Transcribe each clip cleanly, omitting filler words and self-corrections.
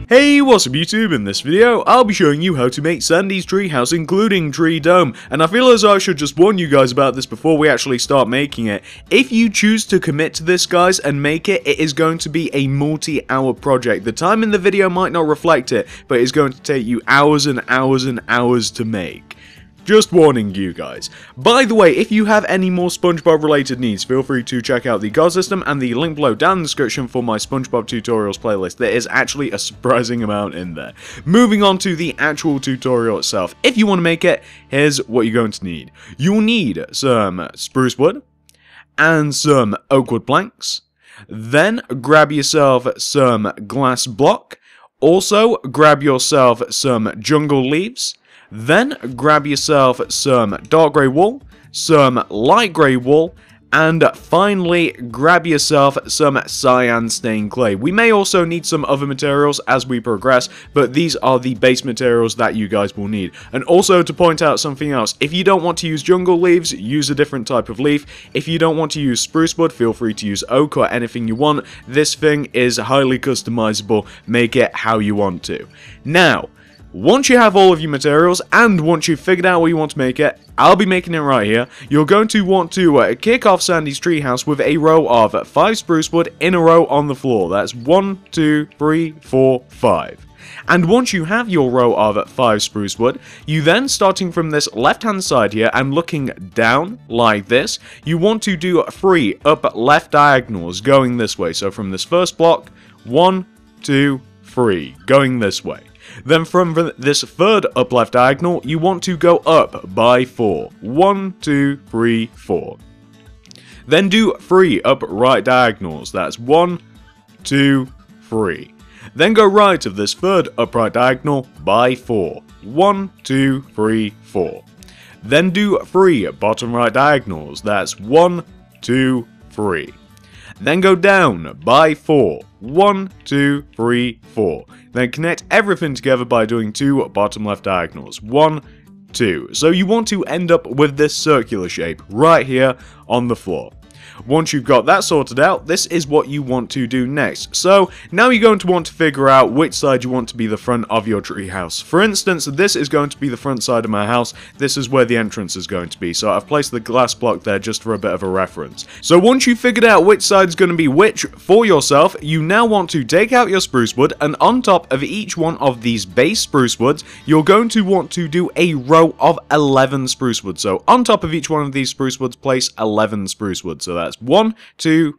Hey, what's up YouTube? In this video, I'll be showing you how to make Sandy's treehouse, including Tree Dome, and I feel as though I should just warn you guys about this before we actually start making it. If you choose to commit to this, guys, and make it, it is going to be a multi-hour project. The time in the video might not reflect it, but it's going to take you hours and hours and hours to make. Just warning you guys. By the way, if you have any more SpongeBob related needs, feel free to check out the card system and the link below down in the description for my SpongeBob tutorials playlist. There is actually a surprising amount in there. Moving on to the actual tutorial itself. If you want to make it, here's what you're going to need. You'll need some spruce wood and some oak wood planks. Then grab yourself some glass block. Also grab yourself some jungle leaves. Then grab yourself some dark grey wool, some light grey wool, and finally grab yourself some cyan stained clay. We may also need some other materials as we progress, but these are the base materials that you guys will need. And also to point out something else, if you don't want to use jungle leaves, use a different type of leaf. If you don't want to use spruce wood, feel free to use oak or anything you want. This thing is highly customizable, make it how you want to. Now, once you have all of your materials, and once you've figured out what you want to make it, I'll be making it right here, you're going to want to kick off Sandy's treehouse with a row of 5 spruce wood in a row on the floor. That's 1, 2, 3, 4, 5. And once you have your row of 5 spruce wood, you then, starting from this left hand side here and looking down like this, you want to do 3 up left diagonals going this way. So from this first block, 1, 2, 3, going this way. Then from this third up left diagonal, you want to go up by 4. 1, 2, 3, 4. Then do 3 up right diagonals. That's 1, 2, 3. Then go right of this third upright diagonal by 4. 1, 2, 3, 4. Then do 3 bottom right diagonals. That's 1, 2, 3. Then go down by 4. 1, 2, 3, 4. Then connect everything together by doing 2 bottom left diagonals. 1, 2. So you want to end up with this circular shape right here on the floor. Once you've got that sorted out, this is what you want to do next. So now you're going to want to figure out which side you want to be the front of your treehouse. For instance, this is going to be the front side of my house. This is where the entrance is going to be. So I've placed the glass block there just for a bit of a reference. So once you've figured out which side is going to be which for yourself, you now want to take out your spruce wood, and on top of each one of these base spruce woods, you're going to want to do a row of 11 spruce wood. So on top of each one of these spruce woods, place 11 spruce wood. So that's 1, 2,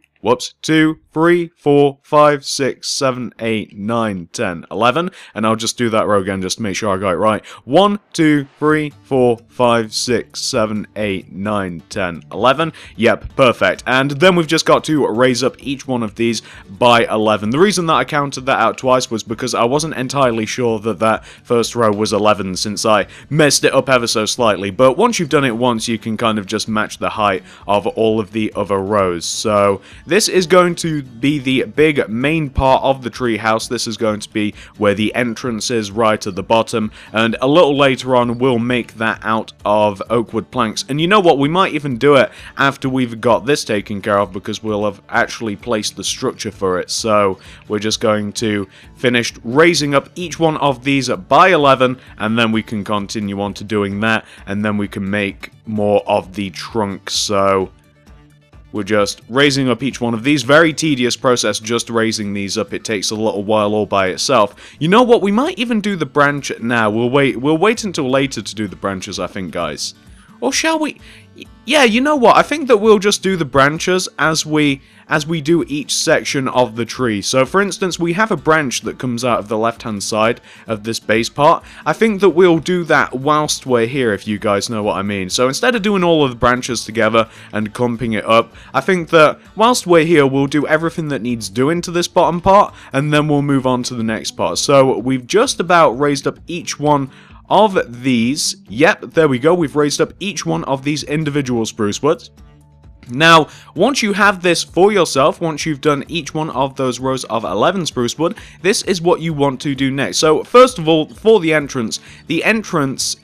3, 4, 5, 6, 7, 8, 9, 10, 11. And I'll just do that row again just to make sure I got it right. 1, 2, 3, 4, 5, 6, 7, 8, 9, 10, 11. Yep, perfect. And then we've just got to raise up each one of these by 11. The reason that I counted that out twice was because I wasn't entirely sure that that first row was 11 since I messed it up ever so slightly. But once you've done it once, you can kind of just match the height of all of the other rows. So this is going to be the big main part of the treehouse. This is going to be where the entrance is, right at the bottom, and a little later on we'll make that out of oak wood planks. And you know what, we might even do it after we've got this taken care of, because we'll have actually placed the structure for it. So we're just going to finish raising up each one of these by 11, and then we can continue on to doing that, and then we can make more of the trunk. So we're just raising up each one of these. Very tedious process just raising these up. It takes a little while all by itself. You know what? We might even do the branch now. We'll wait until later to do the branches, I think, guys. Or shall we? Yeah, you know what? I think that we'll just do the branches as we do each section of the tree. So, for instance, we have a branch that comes out of the left-hand side of this base part. I think that we'll do that whilst we're here, if you guys know what I mean. So, instead of doing all of the branches together and clumping it up, I think that whilst we're here, we'll do everything that needs doing to this bottom part, and then we'll move on to the next part. So, we've just about raised up each one of these. Yep, there we go. We've raised up each one of these individual spruce woods. Now, once you have this for yourself, once you've done each one of those rows of 11 spruce wood, this is what you want to do next. So, first of all, for the entrance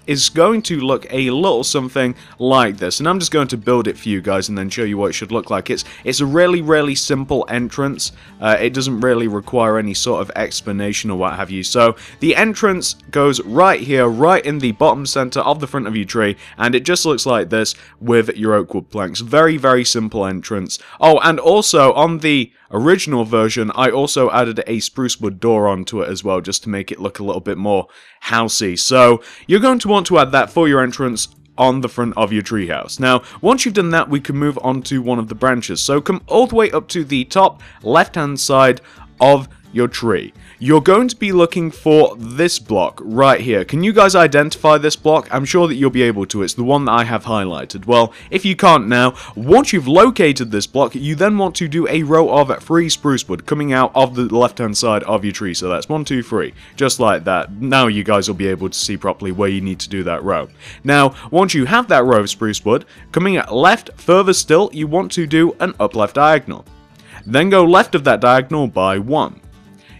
is going to look a little something like this. And I'm just going to build it for you guys and then show you what it should look like. It's a really simple entrance. It doesn't really require any sort of explanation or what have you. So, the entrance goes right here, right in the bottom center of the front of your tree, and it just looks like this with your oak wood planks. Very simple entrance. Oh, and also on the original version, I also added a spruce wood door onto it as well, just to make it look a little bit more housey. So you're going to want to add that for your entrance on the front of your treehouse. Now, once you've done that, we can move on to one of the branches. So come all the way up to the top left-hand side of your tree. You're going to be looking for this block right here. Can you guys identify this block? I'm sure that you'll be able to. It's the one that I have highlighted. Well, if you can't now, once you've located this block, you then want to do a row of 3 spruce wood coming out of the left-hand side of your tree. So that's 1, 2, 3, just like that. Now you guys will be able to see properly where you need to do that row. Now, once you have that row of spruce wood, coming at left further still, you want to do an up left diagonal. Then go left of that diagonal by 1.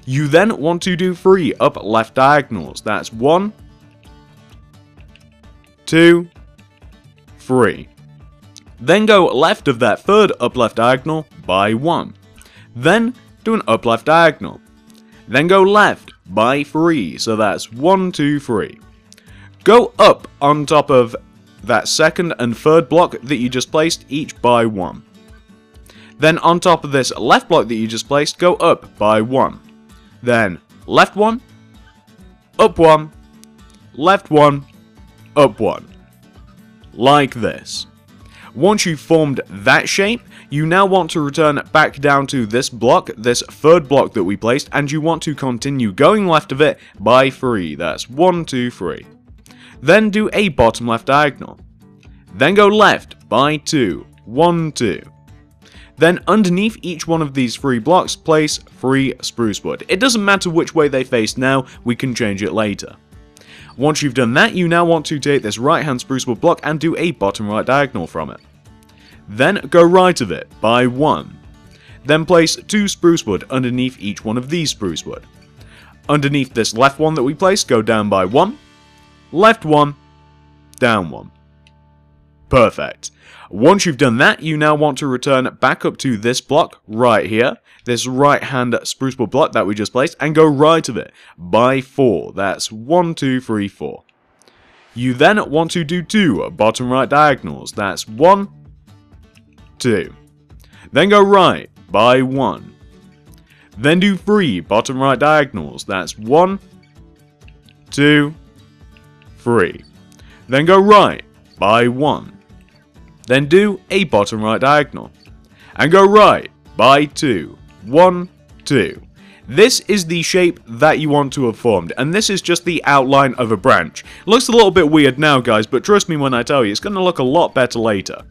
You then want to do 3 up left diagonals. That's 1, 2, 3. Then go left of that third up left diagonal by 1. Then do an up left diagonal. Then go left by 3. So that's 1, 2, 3. Go up on top of that second and third block that you just placed, each by 1. Then on top of this left block that you just placed, go up by 1. Then left 1, up 1, left 1, up 1. Like this. Once you've formed that shape, you now want to return back down to this block, this third block that we placed, and you want to continue going left of it by 3. That's 1, 2, 3. Then do a bottom left diagonal. Then go left by 2. 1, 2. Then underneath each one of these 3 blocks, place 3 spruce wood. It doesn't matter which way they face now, we can change it later. Once you've done that, you now want to take this right hand spruce wood block and do a bottom right diagonal from it. Then go right of it by 1. Then place 2 spruce wood underneath each one of these spruce wood. Underneath this left one that we placed, go down by 1, left 1, down 1. Perfect. Once you've done that, you now want to return back up to this block right here, this right hand spruce wood block that we just placed, and go right of it by 4. That's 1, 2, 3, 4. You then want to do 2 bottom right diagonals. That's 1, 2. Then go right by 1. Then do 3 bottom right diagonals. That's 1, 2, 3. Then go right by 1. Then do a bottom right diagonal. And go right by 2. 1, 2. This is the shape that you want to have formed, and this is just the outline of a branch. It looks a little bit weird now, guys, but trust me when I tell you, it's going to look a lot better later.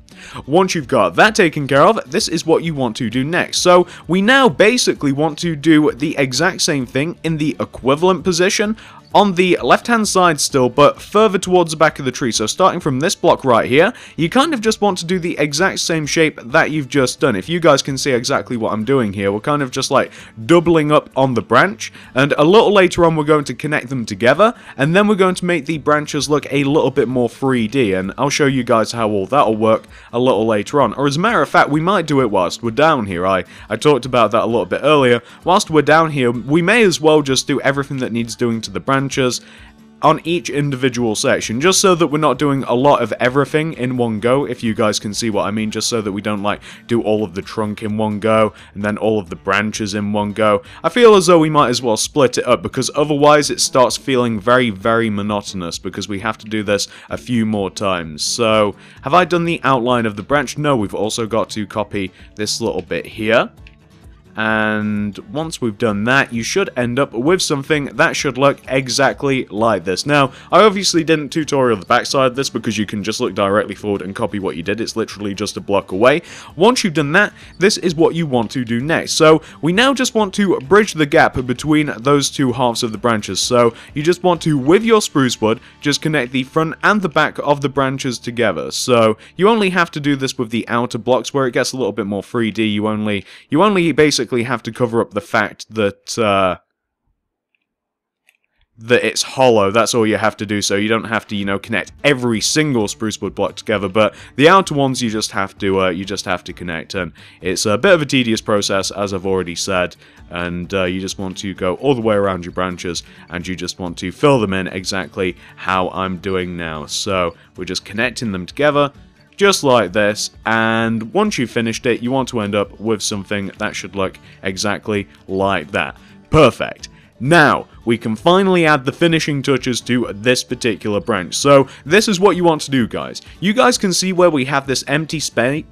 Once you've got that taken care of, this is what you want to do next. So we now basically want to do the exact same thing in the equivalent position on the left hand side still, but further towards the back of the tree. So starting from this block right here, you kind of just want to do the exact same shape that you've just done. If you guys can see exactly what I'm doing here, we're kind of just like doubling up on the branch, and a little later on we're going to connect them together, and then we're going to make the branches look a little bit more 3D, and I'll show you guys how all that'll work a little later on. Or as a matter of fact, we might do it whilst we're down here. I talked about that a little bit earlier. Whilst we're down here, we may as well just do everything that needs doing to the branches on each individual section, just so that we're not doing a lot of everything in one go, if you guys can see what I mean, just so that we don't like do all of the trunk in one go and then all of the branches in one go. I feel as though we might as well split it up, because otherwise it starts feeling very monotonous, because we have to do this a few more times. So have I done the outline of the branch? No, we've also got to copy this little bit here. And once we've done that, you should end up with something that should look exactly like this. Now, I obviously didn't tutorial the backside of this because you can just look directly forward and copy what you did. It's literally just a block away. Once you've done that, this is what you want to do next. So we now just want to bridge the gap between those two halves of the branches. So you just want to, with your spruce wood, just connect the front and the back of the branches together. So you only have to do this with the outer blocks where it gets a little bit more 3D. You only basically have to cover up the fact that it's hollow. That's all you have to do, so you don't have to, you know, connect every single spruce wood block together, but the outer ones you just have to connect, and it's a bit of a tedious process, as I've already said, and you just want to go all the way around your branches, and you just want to fill them in exactly how I'm doing now. So we're just connecting them together, just like this, and once you've finished it, you want to end up with something that should look exactly like that. Perfect. Now, we can finally add the finishing touches to this particular branch. So, this is what you want to do, guys. You guys can see where we have this empty space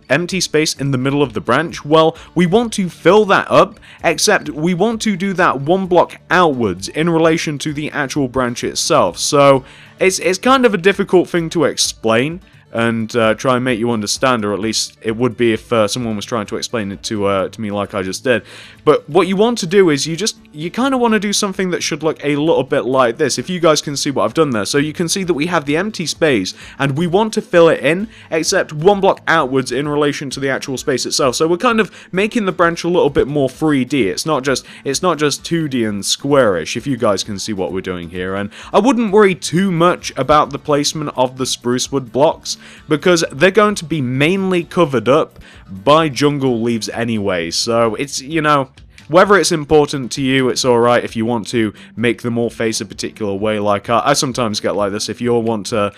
in the middle of the branch. Well, we want to fill that up, except we want to do that one block outwards in relation to the actual branch itself. So, it's kind of a difficult thing to explain and try and make you understand, or at least it would be if someone was trying to explain it to me like I just did. But what you want to do is you kind of want to do something that should look a little bit like this, if you guys can see what I've done there. So you can see that we have the empty space, and we want to fill it in, except one block outwards in relation to the actual space itself. So we're kind of making the branch a little bit more 3D. It's not just 2D and squarish, if you guys can see what we're doing here. And I wouldn't worry too much about the placement of the spruce wood blocks, because they're going to be mainly covered up by jungle leaves anyway, so it's, you know, whether it's important to you, it's alright if you want to make them all face a particular way. Like I sometimes get like this. If you want to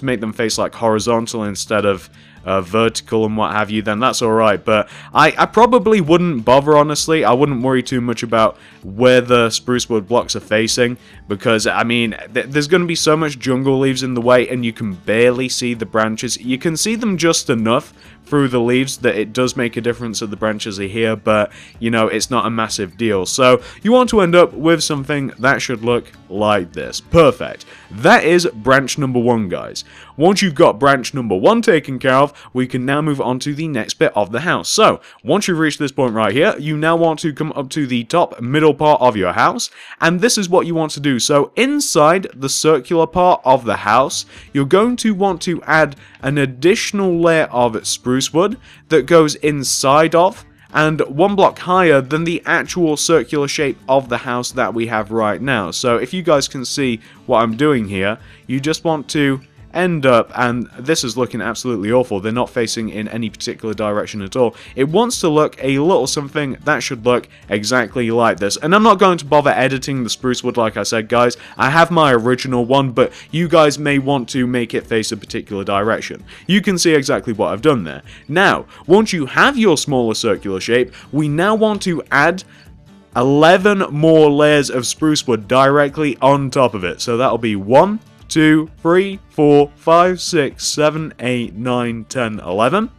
make them face like horizontal instead of vertical and what have you, then that's alright. But I probably wouldn't bother, honestly. I wouldn't worry too much about where the spruce wood blocks are facing, because I mean there's going to be so much jungle leaves in the way, and you can barely see the branches. You can see them just enough through the leaves that it does make a difference that the branches are here, but you know, it's not a massive deal. So you want to end up with something that should look like this. Perfect. That is branch number 1, guys. Once you've got branch number 1 taken care of, we can now move on to the next bit of the house. So once you've reached this point right here, you now want to come up to the top middle part of your house, and this is what you want to do. So inside the circular part of the house, you're going to want to add an additional layer of spruce wood that goes inside of and one block higher than the actual circular shape of the house that we have right now. So if you guys can see what I'm doing here, you just want to end up, and this is looking absolutely awful, they're not facing in any particular direction at all. It wants to look a little something that should look exactly like this, and I'm not going to bother editing the spruce wood like I said, guys. I have my original one, but you guys may want to make it face a particular direction. You can see exactly what I've done there. Now, once you have your smaller circular shape, we now want to add 11 more layers of spruce wood directly on top of it. So that'll be 1, 2, 3, 4, 5, 6, 7, 8, 9, 10, 11.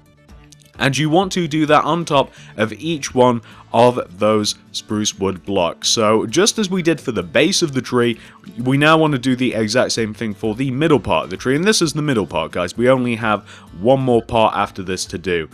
And you want to do that on top of each one of those spruce wood blocks. So just as we did for the base of the tree, we now want to do the exact same thing for the middle part of the tree. And this is the middle part, guys. We only have one more part after this to do.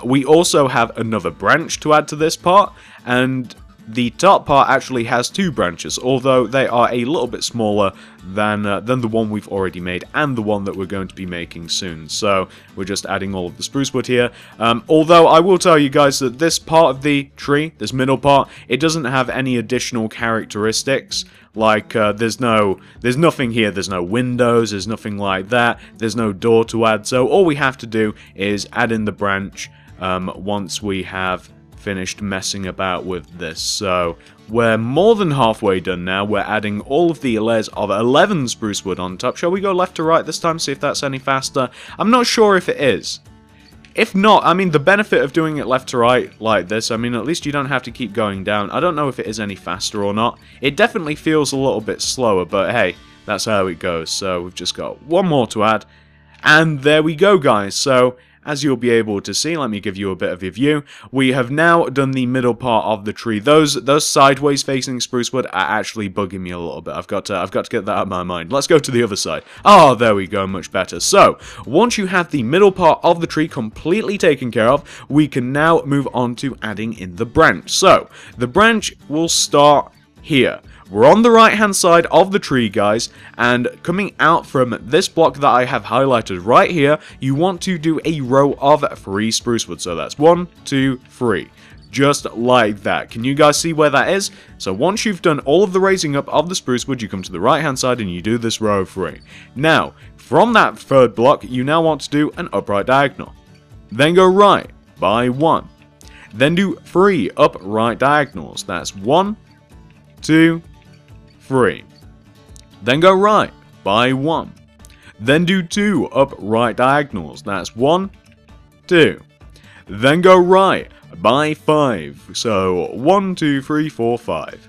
We also have another branch to add to this part, and the top part actually has 2 branches, although they are a little bit smaller than the one we've already made and the one that we're going to be making soon. So we're just adding all of the spruce wood here. Although I will tell you guys that this part of the tree, this middle part, it doesn't have any additional characteristics. Like there's nothing here. There's no windows. There's nothing like that. There's no door to add. So all we have to do is add in the branch once we have finished messing about with this. So we're more than halfway done now. We're adding all of the layers of 11 spruce wood on top. Shall we go left to right this time, see if that's any faster? I'm not sure if it is. If not, I mean, the benefit of doing it left to right like this, I mean, at least you don't have to keep going down. I don't know if it is any faster or not. It definitely feels a little bit slower, but hey, that's how it goes. So we've just got one more to add, and there we go, guys. So as you'll be able to see, let me give you a bit of a view, we have now done the middle part of the tree. Those sideways facing spruce wood are actually bugging me a little bit. I've got to get that out of my mind. Let's go to the other side. Oh, there we go, much better. So, once you have the middle part of the tree completely taken care of, we can now move on to adding in the branch. So, the branch will start here. We're on the right hand side of the tree, guys, and coming out from this block that I have highlighted right here, you want to do a row of 3 spruce wood. So that's 1, 2, 3. Just like that. Can you guys see where that is? So once you've done all of the raising up of the spruce wood, you come to the right hand side and you do this row of 3. Now, from that 3rd block, you now want to do an upright diagonal. Then go right by 1. Then do 3 upright diagonals. That's 1, 2, 3. Then go right by 1. Then do 2 upright diagonals. That's 1, 2. Then go right by 5. So 1, 2, 3, 4, 5.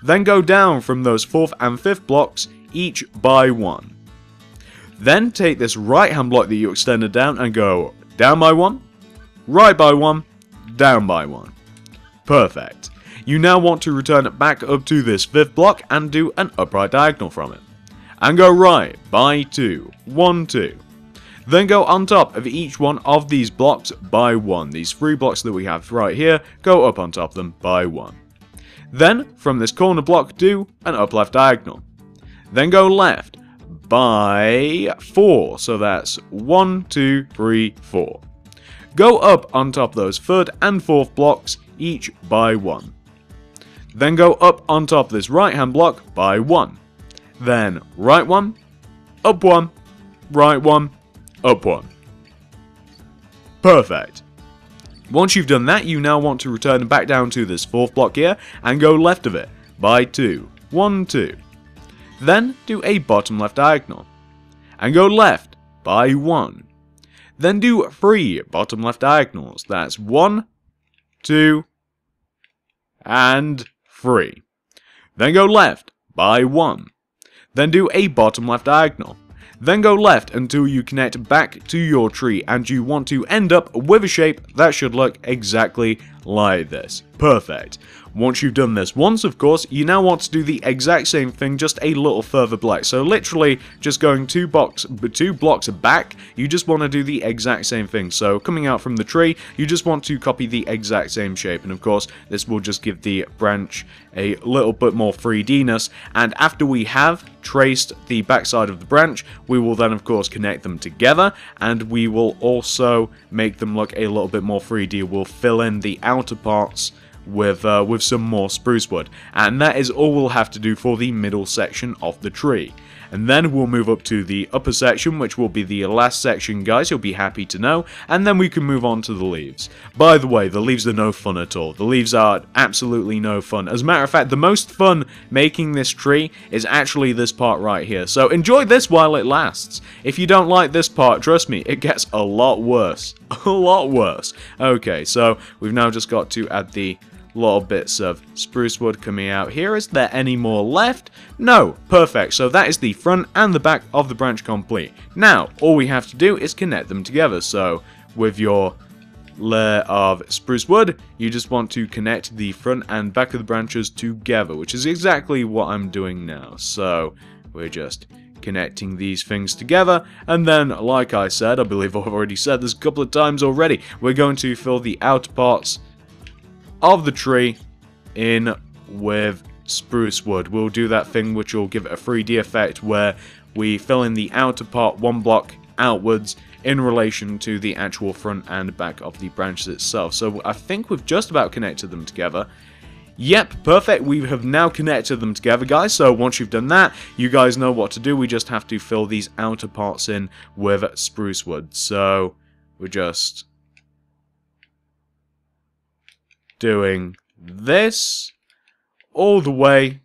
Then go down from those 4th and 5th blocks, each by 1. Then take this right hand block that you extended down and go down by 1, right by 1, down by 1. Perfect. You now want to return it back up to this 5th block and do an upright diagonal from it. And go right by 2, 1, 2. Then go on top of each one of these blocks by 1. These 3 blocks that we have right here, go up on top of them by 1. Then, from this corner block, do an up left diagonal. Then go left by 4, so that's 1, 2, 3, 4. Go up on top of those 3rd and 4th blocks, each by 1. Then go up on top of this right hand block by 1. Then right 1, up 1, right 1, up 1. Perfect. Once you've done that, you now want to return back down to this 4th block here and go left of it by 2, 1, 2. Then do a bottom left diagonal and go left by 1. Then do 3 bottom left diagonals. That's 1, 2, and 3. Then go left by 1. Then do a bottom left diagonal. Then go left until you connect back to your tree and you want to end up with a shape that should look exactly like this. Perfect. Once you've done this once, of course, you now want to do the exact same thing, just a little further back. So literally, just going 2 blocks back, you just want to do the exact same thing. So coming out from the tree, you just want to copy the exact same shape. And of course, this will just give the branch a little bit more 3D-ness. And after we have traced the backside of the branch, we will then, of course, connect them together. And we will also make them look a little bit more 3D. We'll fill in the outer parts with some more spruce wood, and that is all we'll have to do for the middle section of the tree. And then we'll move up to the upper section, which will be the last section, guys, you'll be happy to know, and then we can move on to the leaves. By the way, the leaves are no fun at all. The leaves are absolutely no fun. As a matter of fact, the most fun making this tree is actually this part right here, so enjoy this while it lasts. If you don't like this part, trust me, it gets a lot worse. A lot worse. Okay, so we've now just got to add the little bits of spruce wood coming out here. Is there any more left? No. Perfect. So that is the front and the back of the branch complete. Now, all we have to do is connect them together. So, with your layer of spruce wood, you just want to connect the front and back of the branches together, which is exactly what I'm doing now. So, we're just connecting these things together, and then, like I said, I believe I've already said this a couple of times already, we're going to fill the outer parts of the tree in with spruce wood. We'll do that thing which will give it a 3D effect where we fill in the outer part 1 block outwards in relation to the actual front and back of the branches itself. So I think we've just about connected them together. Yep, perfect. We have now connected them together, guys. So once you've done that, you guys know what to do. We just have to fill these outer parts in with spruce wood. So we're just doing this all the way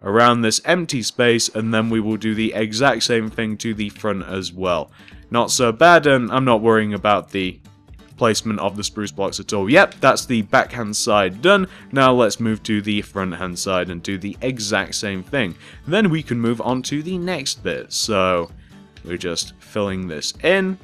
around this empty space, and then we will do the exact same thing to the front as well. Not so bad, and I'm not worrying about the placement of the spruce blocks at all. Yep, that's the backhand side done. Now let's move to the front hand side and do the exact same thing. Then we can move on to the next bit. So we're just filling this in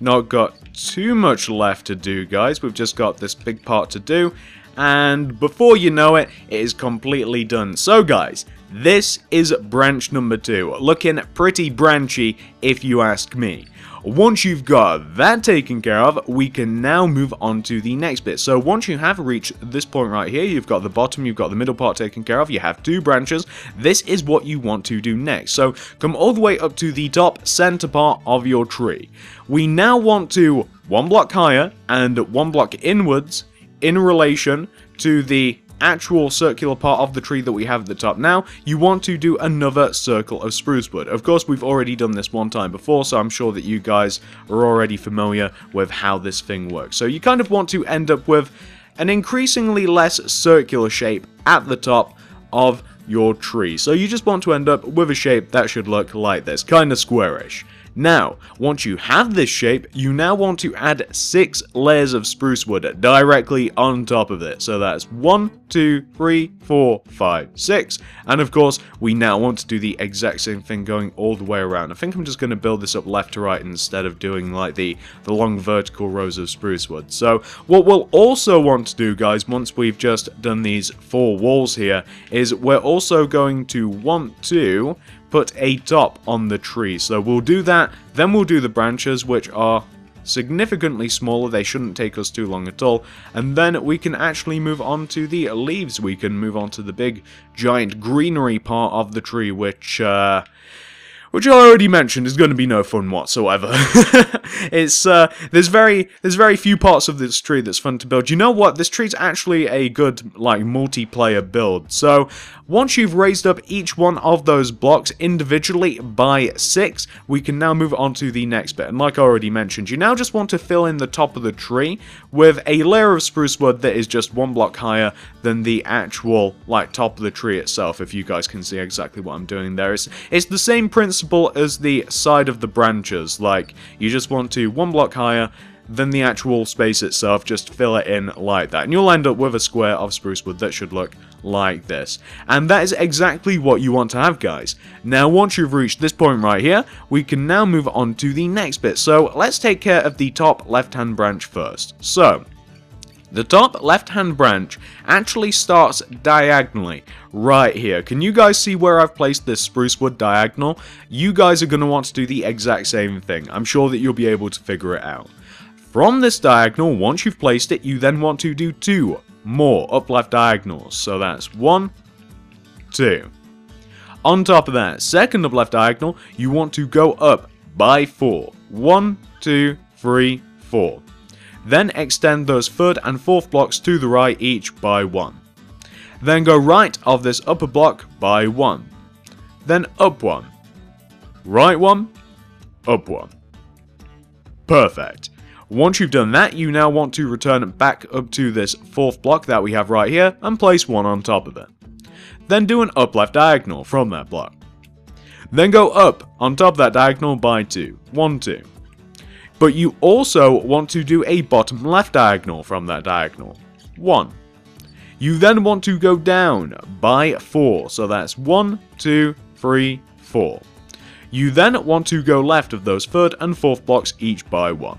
not got too much left to do, guys. We've just got this big part to do, and before you know it, it is completely done. So guys, this is branch number 2, looking pretty branchy if you ask me. Once you've got that taken care of, we can now move on to the next bit. So once you have reached this point right here, you've got the bottom, you've got the middle part taken care of, you have 2 branches, this is what you want to do next. So come all the way up to the top center part of your tree. We now want to 1 block higher and 1 block inwards in relation to the actual circular part of the tree that we have at the top. Now, you want to do another circle of spruce wood. Of course, we've already done this one time before, so I'm sure that you guys are already familiar with how this thing works. So you kind of want to end up with an increasingly less circular shape at the top of your tree. So you just want to end up with a shape that should look like this, kind of squarish. Now, once you have this shape, you now want to add 6 layers of spruce wood directly on top of it. So that's 1, 2, 3, 4, 5, 6. And of course, we now want to do the exact same thing going all the way around. I think I'm just going to build this up left to right instead of doing like the long vertical rows of spruce wood. So what we'll also want to do, guys, once we've just done these 4 walls here, is we're also going to want to put a top on the tree. So we'll do that, then we'll do the branches, which are significantly smaller. They shouldn't take us too long at all. And then we can actually move on to the leaves. We can move on to the big, giant greenery part of the tree, which I already mentioned is going to be no fun whatsoever. It's there's very few parts of this tree that's fun to build. You know what? This tree's actually a good like multiplayer build. So once you've raised up each one of those blocks individually by 6, we can now move on to the next bit. And like I already mentioned, you now just want to fill in the top of the tree with a layer of spruce wood that is just 1 block higher than the actual like top of the tree itself. If you guys can see exactly what I'm doing there, it's the same principle as the side of the branches. Like, you just want to 1 block higher than the actual space itself, just fill it in like that, and you'll end up with a square of spruce wood that should look like this. And that is exactly what you want to have, guys. Now, once you've reached this point right here, we can now move on to the next bit. So let's take care of the top left-hand branch first. So the top left-hand branch actually starts diagonally right here. Can you guys see where I've placed this spruce wood diagonal? You guys are going to want to do the exact same thing. I'm sure that you'll be able to figure it out. From this diagonal, once you've placed it, you then want to do 2 more up left diagonals. So that's 1, 2. On top of that, second up left diagonal, you want to go up by 4. 1, 2, 3, 4. Then extend those third and fourth blocks to the right, each by 1. Then go right of this upper block by 1. Then up 1. Right 1. Up 1. Perfect. Once you've done that, you now want to return back up to this fourth block that we have right here and place 1 on top of it. Then do an up left diagonal from that block. Then go up on top of that diagonal by 2. 1, 2. But you also want to do a bottom left diagonal from that diagonal. 1. You then want to go down by 4. So that's 1, 2, 3, 4. You then want to go left of those third and fourth blocks each by 1.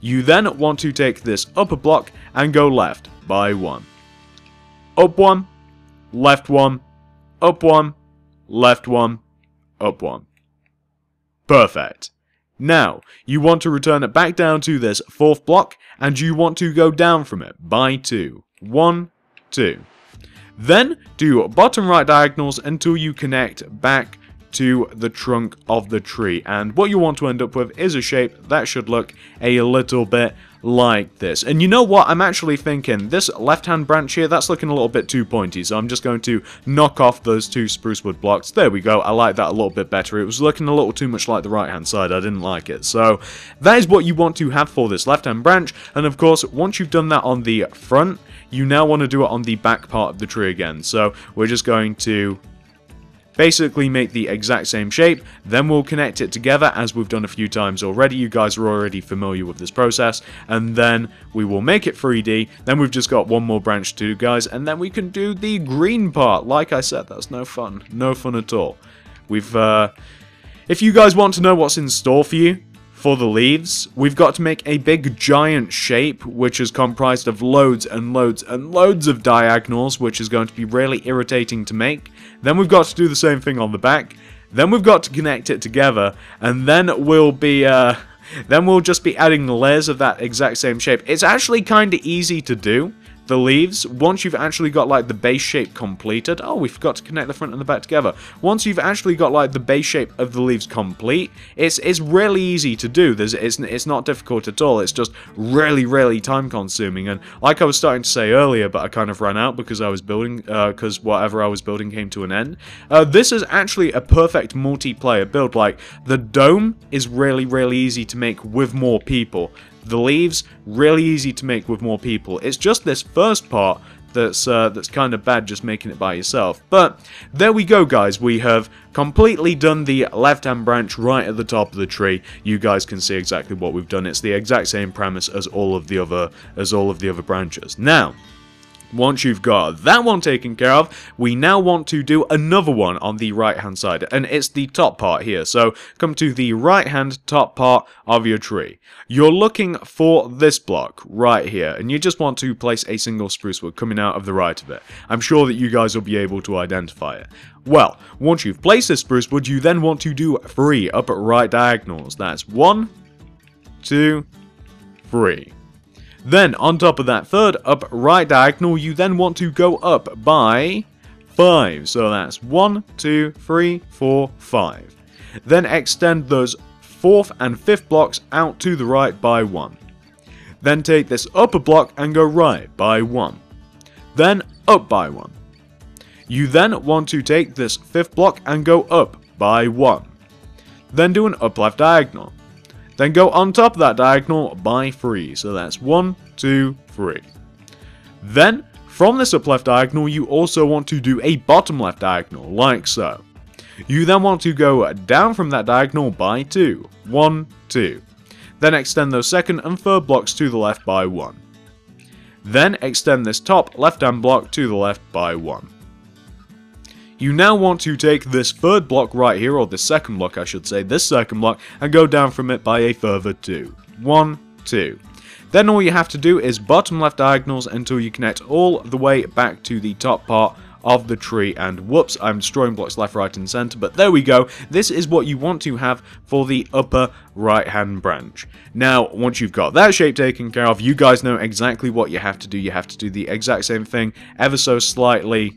You then want to take this upper block and go left by 1. Up 1, left 1, up 1, left 1, up 1. Perfect. Now, you want to return it back down to this fourth block, and you want to go down from it by 2. 1, 2. Then, do bottom right diagonals until you connect back to the trunk of the tree. And what you want to end up with is a shape that should look a little bit like this. And you know what? I'm actually thinking this left-hand branch here, that's looking a little bit too pointy. So I'm just going to knock off those 2 spruce wood blocks. There we go. I like that a little bit better. It was looking a little too much like the right-hand side. I didn't like it. So that is what you want to have for this left-hand branch. And of course, once you've done that on the front, you now want to do it on the back part of the tree again. So we're just going to basically make the exact same shape, then we'll connect it together as we've done a few times already. You guys are already familiar with this process, and then we will make it 3D. Then we've just got 1 more branch to do, guys, and then we can do the green part. Like I said, that's no fun at all. We've if you guys want to know what's in store for you For the leaves, we've got to make a big giant shape, which is comprised of loads and loads and loads of diagonals, which is going to be really irritating to make. Then we've got to do the same thing on the back. Then we've got to connect it together, and then we'll just be adding the layers of that exact same shape. It's actually kind of easy to do. The leaves, once you've actually got like the base shape completed. Oh, we forgot to connect the front and the back together. Once you've actually got like the base shape of the leaves complete, it's really easy to do. It's not difficult at all. It's just really time consuming. And like I was starting to say earlier, but I kind of ran out because I was building, because whatever I was building came to an end. This is actually a perfect multiplayer build. Like, the dome is really easy to make with more people. The leaves, really easy to make with more people. It's just this first part that's kind of bad, just making it by yourself. But there we go, guys. We have completely done the left-hand branch right at the top of the tree. You guys can see exactly what we've done. It's the exact same premise as all of the other branches. Now, once you've got that one taken care of, we now want to do another one on the right hand side, and it's the top part here. So come to the right hand top part of your tree. You're looking for this block right here, and you just want to place a single spruce wood coming out of the right of it. I'm sure that you guys will be able to identify it. Well, once you've placed this spruce wood, you then want to do 3 upper right diagonals. That's 1, 2, 3. Then, on top of that third up right diagonal, you then want to go up by 5. So that's 1, 2, 3, 4, 5. Then extend those 4th and 5th blocks out to the right by 1. Then take this upper block and go right by 1. Then up by 1. You then want to take this 5th block and go up by 1. Then do an up left diagonal. Then go on top of that diagonal by 3. So that's 1, 2, 3. Then, from this up left diagonal, you also want to do a bottom left diagonal, like so. You then want to go down from that diagonal by 2. 1, 2. Then extend those second and third blocks to the left by 1. Then extend this top left-hand block to the left by 1. You now want to take this third block right here, or this second block I should say, this second block, and go down from it by a further 2. 1, 2. Then all you have to do is bottom left diagonals until you connect all the way back to the top part of the tree, and whoops, I'm destroying blocks left, right, and center, but there we go. This is what you want to have for the upper right hand branch. Now, once you've got that shape taken care of, you guys know exactly what you have to do. You have to do the exact same thing, ever so slightly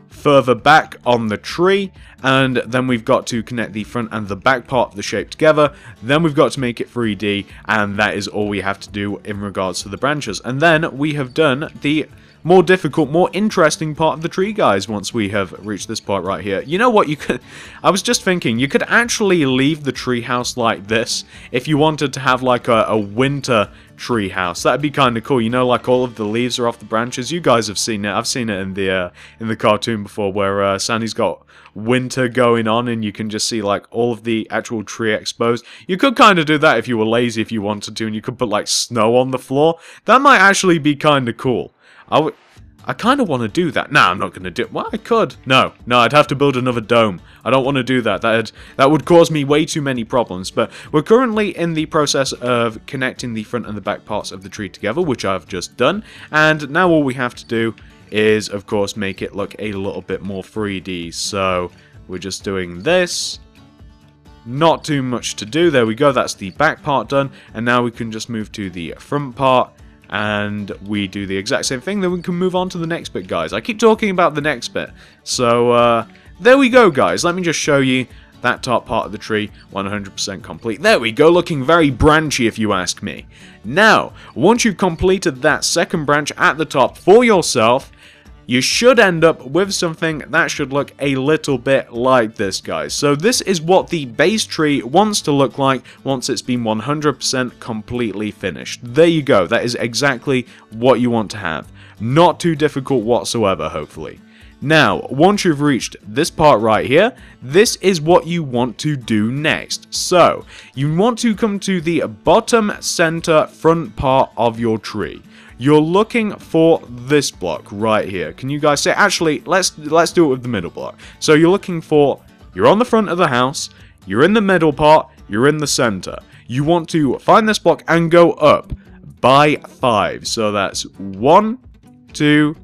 further back on the tree, and then we've got to connect the front and the back part of the shape together. Then we've got to make it 3D, and that is all we have to do in regards to the branches. And then we have done the more difficult, more interesting part of the tree, guys, once we have reached this part right here. You know what, I was just thinking, you could actually leave the tree house like this if you wanted to have like a winter tree house. That'd be kind of cool. You know, like all of the leaves are off the branches. You guys have seen it. I've seen it in the cartoon before, where Sandy's got winter going on and you can just see like all of the actual tree exposed. You could kind of do that if you were lazy, if you wanted to, and you could put like snow on the floor. That might actually be kind of cool. I kind of want to do that. Nah, I'm not going to do it. Well, I could. No, I'd have to build another dome. I don't want to do that. That would cause me way too many problems. But we're currently in the process of connecting the front and the back parts of the tree together, which I've just done. And now all we have to do is, of course, make it look a little bit more 3D. So we're just doing this. Not too much to do. There we go. That's the back part done. And now we can just move to the front part. And we do the exact same thing, then we can move on to the next bit, guys. I keep talking about the next bit. So, there we go, guys. Let me just show you that top part of the tree, 100% complete. There we go, looking very branchy, if you ask me. Now, once you've completed that second branch at the top for yourself, you should end up with something that should look a little bit like this, guys. So this is what the base tree wants to look like once it's been 100% completely finished. There you go. That is exactly what you want to have. Not too difficult whatsoever, hopefully. Now, once you've reached this part right here, this is what you want to do next. So, you want to come to the bottom center front part of your tree. You're looking for this block right here. Can you guys say? Actually, let's do it with the middle block. So you're looking for, you're on the front of the house, you're in the middle part, you're in the center. You want to find this block and go up by 5. So that's 1, 2,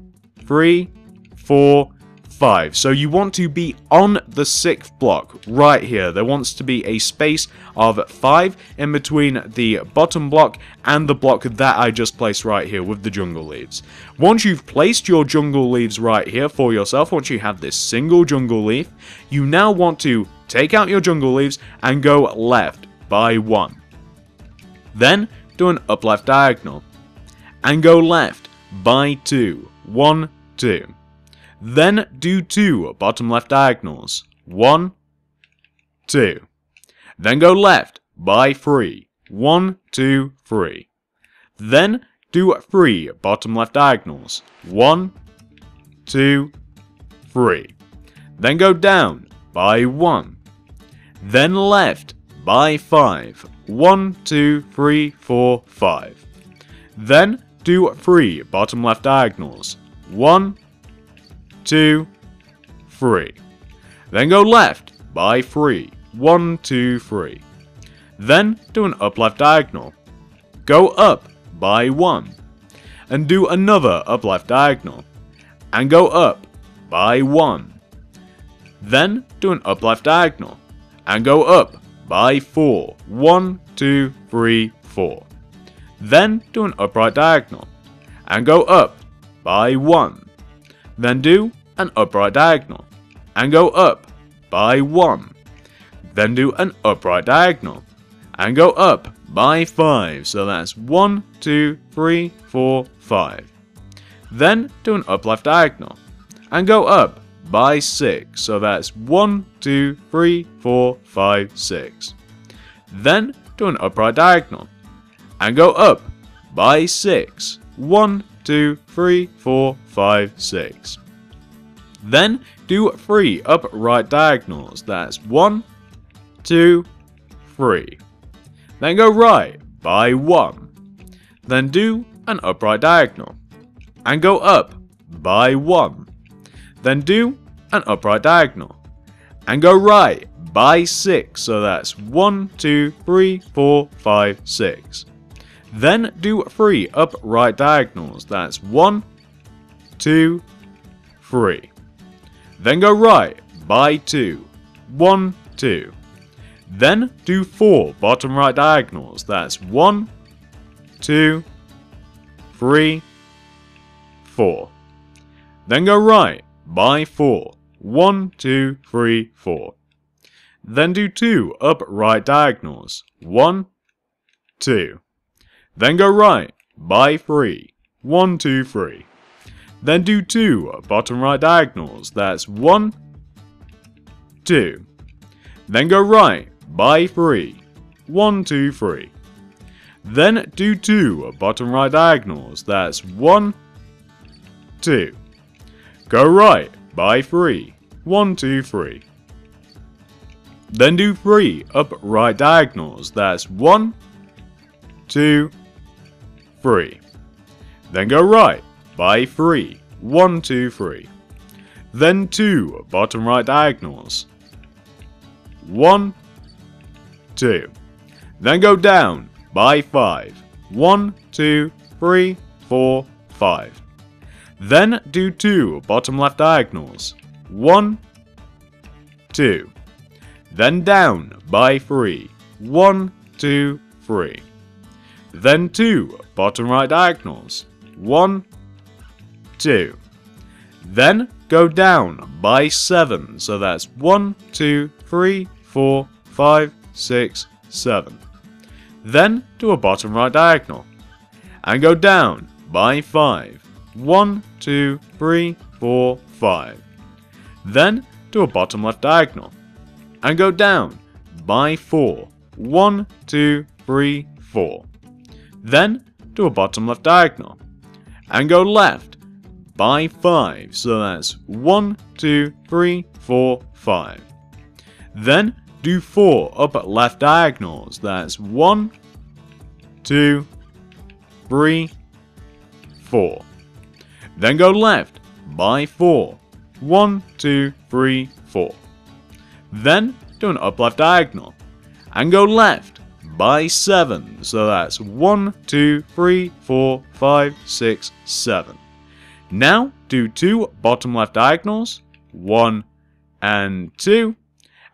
3, 4, 5. So you want to be on the 6th block right here. There wants to be a space of 5 in between the bottom block and the block that I just placed right here with the jungle leaves. Once you've placed your jungle leaves right here for yourself, once you have this single jungle leaf, you now want to take out your jungle leaves and go left by 1. Then do an up left diagonal and go left by 2. 1, 2. Then do 2 bottom left diagonals. 1, 2. Then go left by 3. 1, 2, 3. Then do 3 bottom left diagonals. 1, 2, 3. Then go down by 1. Then left by 5. 1, 2, 3, 4, 5. Then do 3 bottom left diagonals. 1, 2, 3. Then go left by 3. 1, 2, 3. Then do an up left diagonal. Go up by 1. And do another up left diagonal. And go up by 1. Then do an up left diagonal. And go up by 4. 1, 2, 3, 4. Then do an upright diagonal. And go up by 1. Then do an upright diagonal. And go up by 1. Then do an upright diagonal. And go up by 5. So that's 1, 2, 3, 4, 5. Then do an up left diagonal. And go up by 6. So that's 1, 2, 3, 4, 5, 6. Then do an upright diagonal. And go up by 6. 1, 2, 3, 4, 5, 6. Then do 3 upright diagonals. That's 1, 2, 3. Then go right by 1. Then do an upright diagonal. And go up by 1. Then do an upright diagonal. And go right by 6. So that's 1, 2, 3, 4, 5, 6. Then do 3 upright diagonals. That's 1, 2, 3. Then go right by 2. 1, 2. Then do 4 bottom right diagonals. That's 1, 2, 3, 4. Then go right by 4. 1, 2, 3, 4. Then do 2 upright diagonals. 1, 2. Then go right by 3. 1, 2, 3. Then do 2 bottom right diagonals. That's 1, 2. Then go right by 3. 1, 2, 3. Then do 2 bottom right diagonals. That's 1, 2. Go right by 3. 1, 2, 3. Then do 3 upright diagonals. That's 1, 2, 3. Then go right by 3. 1, 2, 3. Then 2 bottom right diagonals. 1, 2. Then go down by 5. 1, 2, 3, 4, 5. Then do 2 bottom left diagonals. 1, 2. Then down by 3. 1, 2, 3. Then 2 bottom right diagonals. 1, 2. Then go down by 7. So that's 1, 2, 3, 4, 5, 6, 7. Then do a bottom right diagonal. And go down by 5. 1, 2, 3, 4, 5. Then do a bottom left diagonal. And go down by 4. 1, 2, 3, 4. Then do a bottom left diagonal. And go left by 5. So that's 1, 2, 3, 4, 5. Then do 4 up left diagonals. That's 1, 2, 3, 4. Then go left by 4. 1, 2, 3, 4. Then do an up left diagonal. and go left by 7. So that's 1, 2, 3, 4, 5, 6, 7. Now do 2 bottom left diagonals, 1 and 2.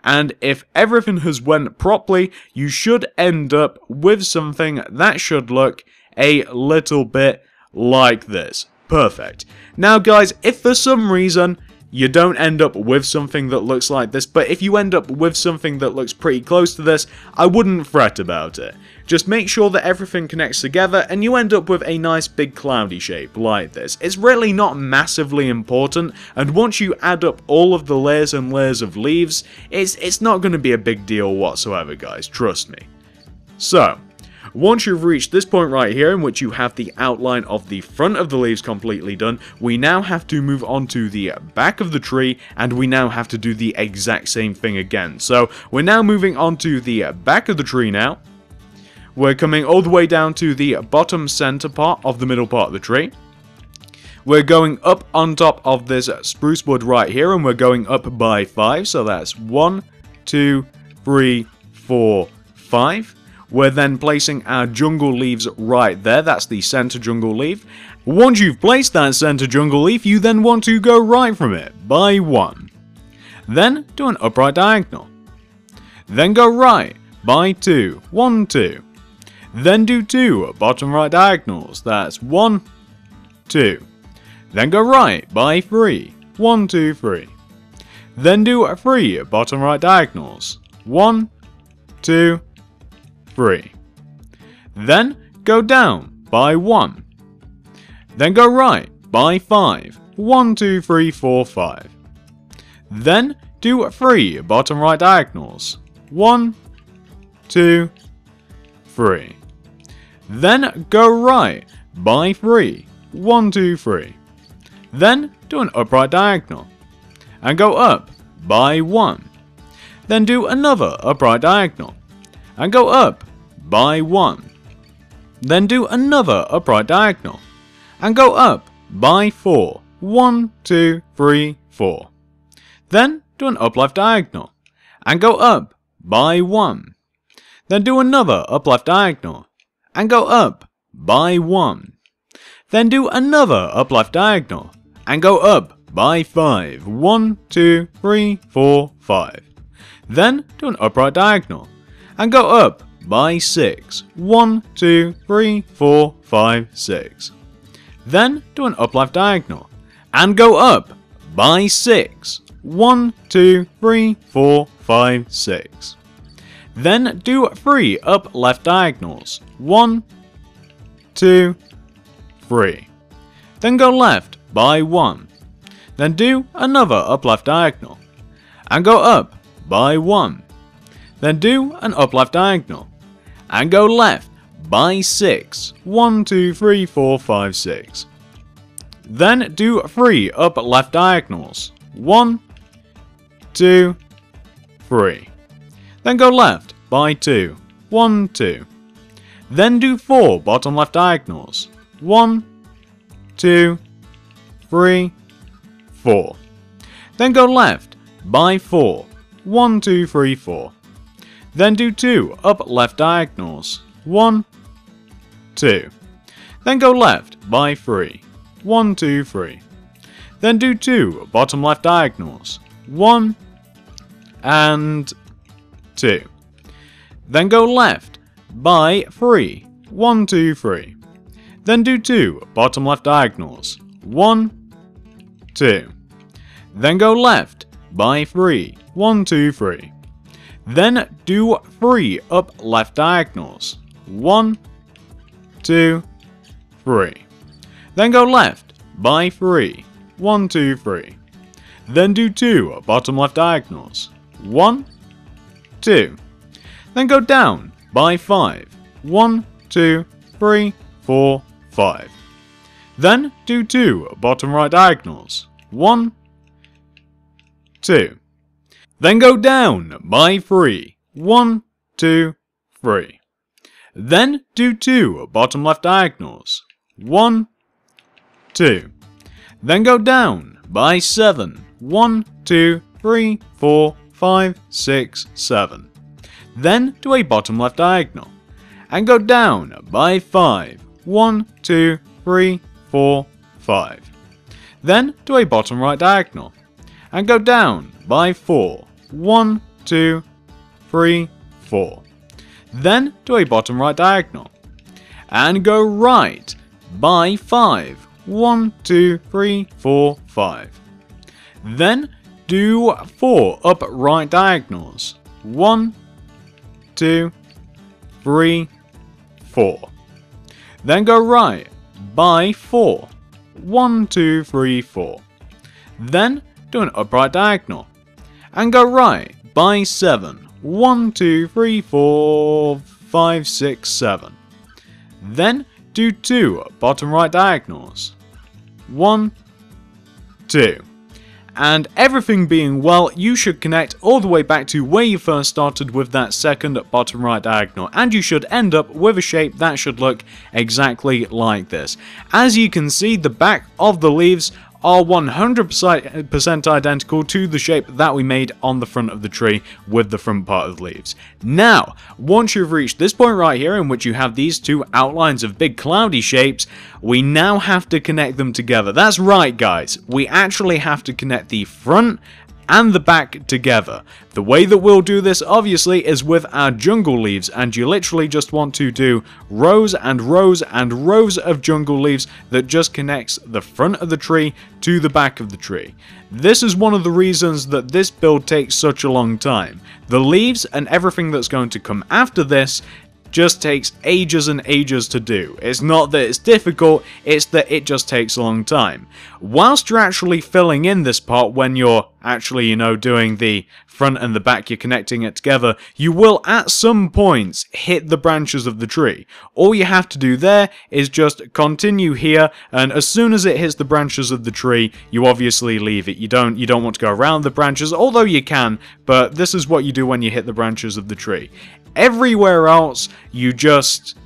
And if everything has went properly, you should end up with something that should look a little bit like this. Perfect. Now guys, if for some reason you don't end up with something that looks like this, but if you end up with something that looks pretty close to this, I wouldn't fret about it. Just make sure that everything connects together and you end up with a nice big cloudy shape like this. It's really not massively important, and once you add up all of the layers and layers of leaves, it's not going to be a big deal whatsoever, guys, trust me. So, once you've reached this point right here in which you have the outline of the front of the leaves completely done, we now have to move on to the back of the tree, and we now have to do the exact same thing again. So we're now moving on to the back of the tree now. We're coming all the way down to the bottom center part of the middle part of the tree. We're going up on top of this spruce wood right here, and we're going up by 5, so that's 1, 2, 3, 4, 5. We're then placing our jungle leaves right there, that's the center jungle leaf. Once you've placed that center jungle leaf, you then want to go right from it, by 1. Then do an upright diagonal. Then go right, by 2, 1, 2. Then do 2 bottom right diagonals, that's 1, 2. Then go right, by 3, 1, 2, 3. Then do 3 bottom right diagonals, 1, 2, 3. Then go down by 1. Then go right by 5. 1, 2, 3, 4, 5. Then do 3 bottom right diagonals. 1, 2, 3. Then go right by 3. 1, 2, 3. Then do an upright diagonal. And go up by 1. Then do another upright diagonal. And go up by 1. Then do another upright diagonal. And go up by 4. 1, 2, 3, 4. Then do an up left diagonal. And go up by 1. Then do another up left diagonal. And go up by 1. Then do another up left diagonal. And go up by 5. 1, 2, 3, 4, 5. Then do an upright diagonal. And go up by 6. 1, 2, 3, 4, 5, 6. Then do an up left diagonal. And go up by 6. 1, 2, 3, 4, 5, 6. Then do 3 up left diagonals. 1, 2, 3. Then go left by 1. Then do another up left diagonal. And go up by 1. Then do an up left diagonal. And go left by 6. 1, 2, 3, 4, 5, 6. Then do 3 up left diagonals. 1, 2, 3. Then go left by 2. 1, 2. Then do 4 bottom left diagonals. 1, 2, 3, 4. Then go left by 4. 1, 2, 3, 4. Then do 2 up left diagonals. 1, 2. Then go left by 3. 1, 2, 3. Then do 2 bottom left diagonals. 1 and 2. Then go left by 3. 1, 2, 3. Then do 2 bottom left diagonals. 1, 2. Then go left by 3. 1, 2, 3. Then do 3 up left diagonals. 1, 2, 3. Then go left by 3. 1, 2, 3. Then do 2 bottom left diagonals. 1, 2. Then go down by 5. 1, 2, 3, 4, 5. Then do 2 bottom right diagonals. 1, 2. Then go down by 3. 1, 2, 3. Then do 2 bottom left diagonals. 1, 2. Then go down by 7. 1, 2, 3, 4, 5, 6, 7. then do a bottom left diagonal, and go down by 5. 1, 2, 3, 4, 5. Then do a bottom right diagonal, and go down by 4. 1, 2, 3, 4. Then do a bottom right diagonal, and go right by 5. 1, 2, 3, 4, 5. Then do 4 up right diagonals. 1, 2, 3, 4. Then go right by 4. 1, 2, 3, 4. Then do an upright diagonal, and go right by 7. 1, 2, 3, 4, 5, 6, 7. Then do 2 bottom right diagonals. 1, 2. And everything being well, you should connect all the way back to where you first started with that second bottom right diagonal, and you should end up with a shape that should look exactly like this. As you can see, the back of the leaves are 100% identical to the shape that we made on the front of the tree with the front part of the leaves. Now, once you've reached this point right here in which you have these two outlines of big cloudy shapes, we now have to connect them together. That's right, guys. We actually have to connect the front and the back together. The way that we'll do this obviously is with our jungle leaves, and you literally just want to do rows and rows and rows of jungle leaves that just connects the front of the tree to the back of the tree. This is one of the reasons that this build takes such a long time. The leaves and everything that's going to come after this just takes ages and ages to do. It's not that it's difficult, it's that it just takes a long time. Whilst you're actually filling in this part, when you're actually, doing the front and the back, you're connecting it together, you will at some points hit the branches of the tree. All you have to do there is just continue here, and as soon as it hits the branches of the tree, you obviously leave it. You don't want to go around the branches, although you can, but this is what you do when you hit the branches of the tree. Everywhere else, you just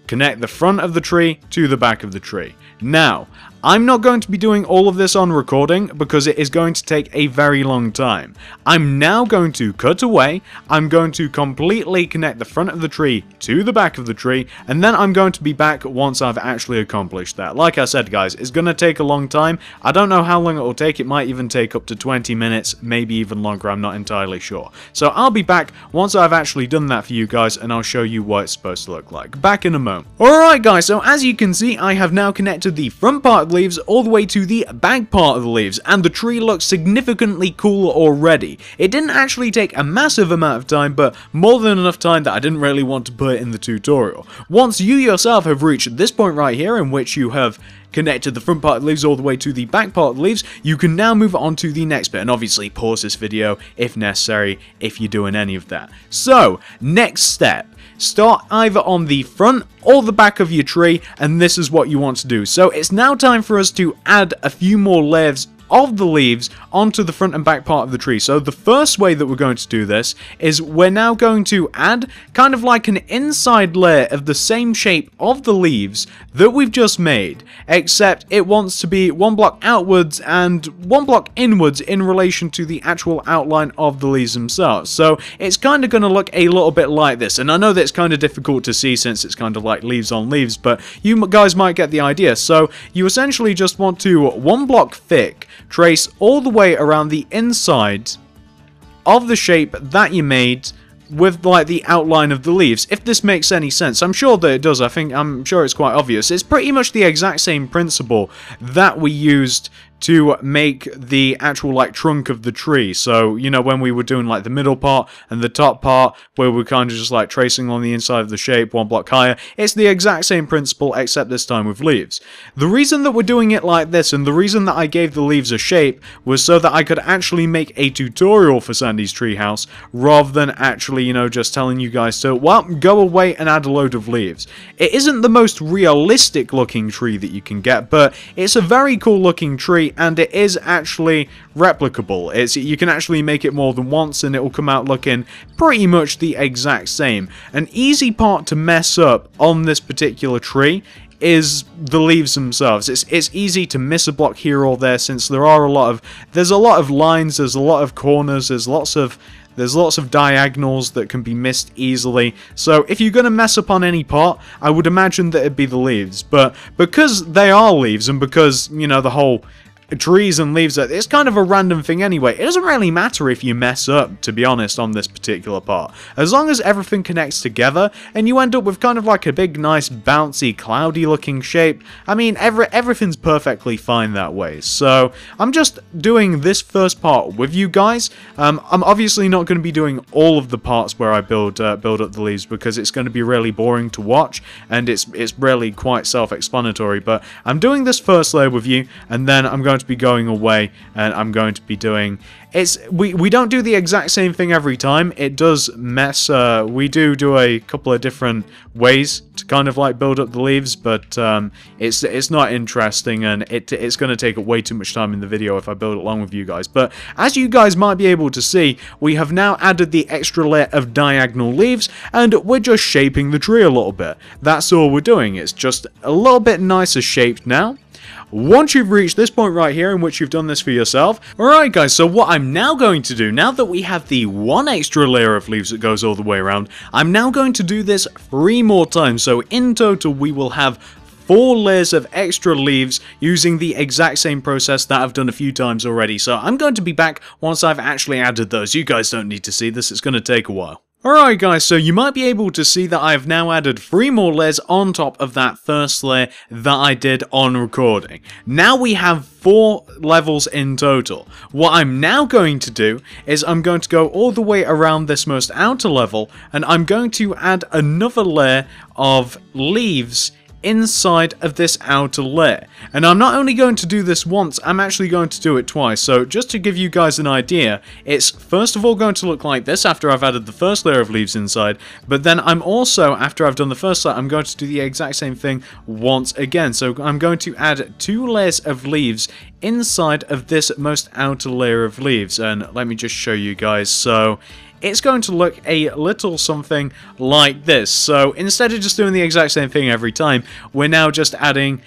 connect the front of the tree to the back of the tree. Now, I'm not going to be doing all of this on recording because it is going to take a very long time. I'm now going to cut away, I'm going to completely connect the front of the tree to the back of the tree, and then I'm going to be back once I've actually accomplished that. Like I said, guys, it's going to take a long time. I don't know how long it will take. It might even take up to 20 minutes, maybe even longer, I'm not entirely sure. So I'll be back once I've actually done that for you guys, and I'll show you what it's supposed to look like. Back in a moment. Alright guys, so as you can see, I have now connected the front part of the leaves all the way to the back part of the leaves, and the tree looks significantly cooler already. It didn't actually take a massive amount of time, but more than enough time that I didn't really want to put in the tutorial. Once you yourself have reached this point right here in which you have connected the front part of the leaves all the way to the back part of the leaves, you can now move on to the next bit, and obviously pause this video if necessary if you're doing any of that. So, next step. Start either on the front or the back of your tree, and this is what you want to do. So it's now time for us to add a few more layers of the leaves onto the front and back part of the tree. So the first way that we're going to do this is we're now going to add kind of like an inside layer of the same shape of the leaves that we've just made, except it wants to be one block outwards and one block inwards in relation to the actual outline of the leaves themselves. So it's kind of going to look a little bit like this, and I know that it's kind of difficult to see since it's kind of like leaves on leaves, but you guys might get the idea. So you essentially just want to, one block thick, trace all the way around the inside of the shape that you made with like the outline of the leaves. If this makes any sense, I'm sure that it does. I'm sure it's quite obvious. It's pretty much the exact same principle that we used to make the actual like trunk of the tree. So, when we were doing like the middle part and the top part, where we're kind of just like tracing on the inside of the shape one block higher, it's the exact same principle except this time with leaves. The reason that we're doing it like this, and the reason that I gave the leaves a shape, was so that I could actually make a tutorial for Sandy's treehouse, rather than actually, just telling you guys to, well, go away and add a load of leaves. It isn't the most realistic looking tree that you can get, but it's a very cool looking tree, and it is actually replicable. You can actually make it more than once and it will come out looking pretty much the exact same. An easy part to mess up on this particular tree is the leaves themselves. It's easy to miss a block here or there, since there's a lot of lines, there's a lot of corners, there's lots of There's lots of diagonals that can be missed easily. So if you're going to mess up on any part, I would imagine that it'd be the leaves. But because they are leaves, and because, you know, the whole trees and leaves, it's kind of a random thing anyway. It doesn't really matter if you mess up, to be honest, on this particular part. As long as everything connects together and you end up with kind of like a big, nice, bouncy, cloudy looking shape, I mean, everything's perfectly fine that way. So I'm just doing this first part with you guys. I'm obviously not going to be doing all of the parts where I build up the leaves, because it's going to be really boring to watch, and it's really quite self-explanatory. But I'm doing this first layer with you, and then I'm going to be going away and I'm going to be doing we don't do the exact same thing every time. It does mess. We do a couple of different ways to kind of like build up the leaves, but it's not interesting, and it's going to take up way too much time in the video if I build it along with you guys. But as you guys might be able to see, we have now added the extra layer of diagonal leaves, and we're just shaping the tree a little bit. That's all we're doing. It's just a little bit nicer shaped now. Once you've reached this point right here in which you've done this for yourself. Alright guys, so what I'm now going to do, now that we have the one extra layer of leaves that goes all the way around, I'm now going to do this 3 more times. So in total we will have 4 layers of extra leaves using the exact same process that I've done a few times already. So I'm going to be back once I've actually added those. You guys don't need to see this, it's going to take a while. Alright guys, so you might be able to see that I've now added 3 more layers on top of that first layer that I did on recording. Now we have 4 levels in total. What I'm now going to do is I'm going to go all the way around this most outer level, and I'm going to add another layer of leaves inside of this outer layer. And I'm not only going to do this once, I'm actually going to do it twice. So just to give you guys an idea, it's first of all going to look like this after I've added the first layer of leaves inside, but then I'm also, after I've done the first layer, I'm going to do the exact same thing once again. So I'm going to add 2 layers of leaves inside of this most outer layer of leaves, and let me just show you guys. So it's going to look a little something like this. So instead of just doing the exact same thing every time, we're now just adding,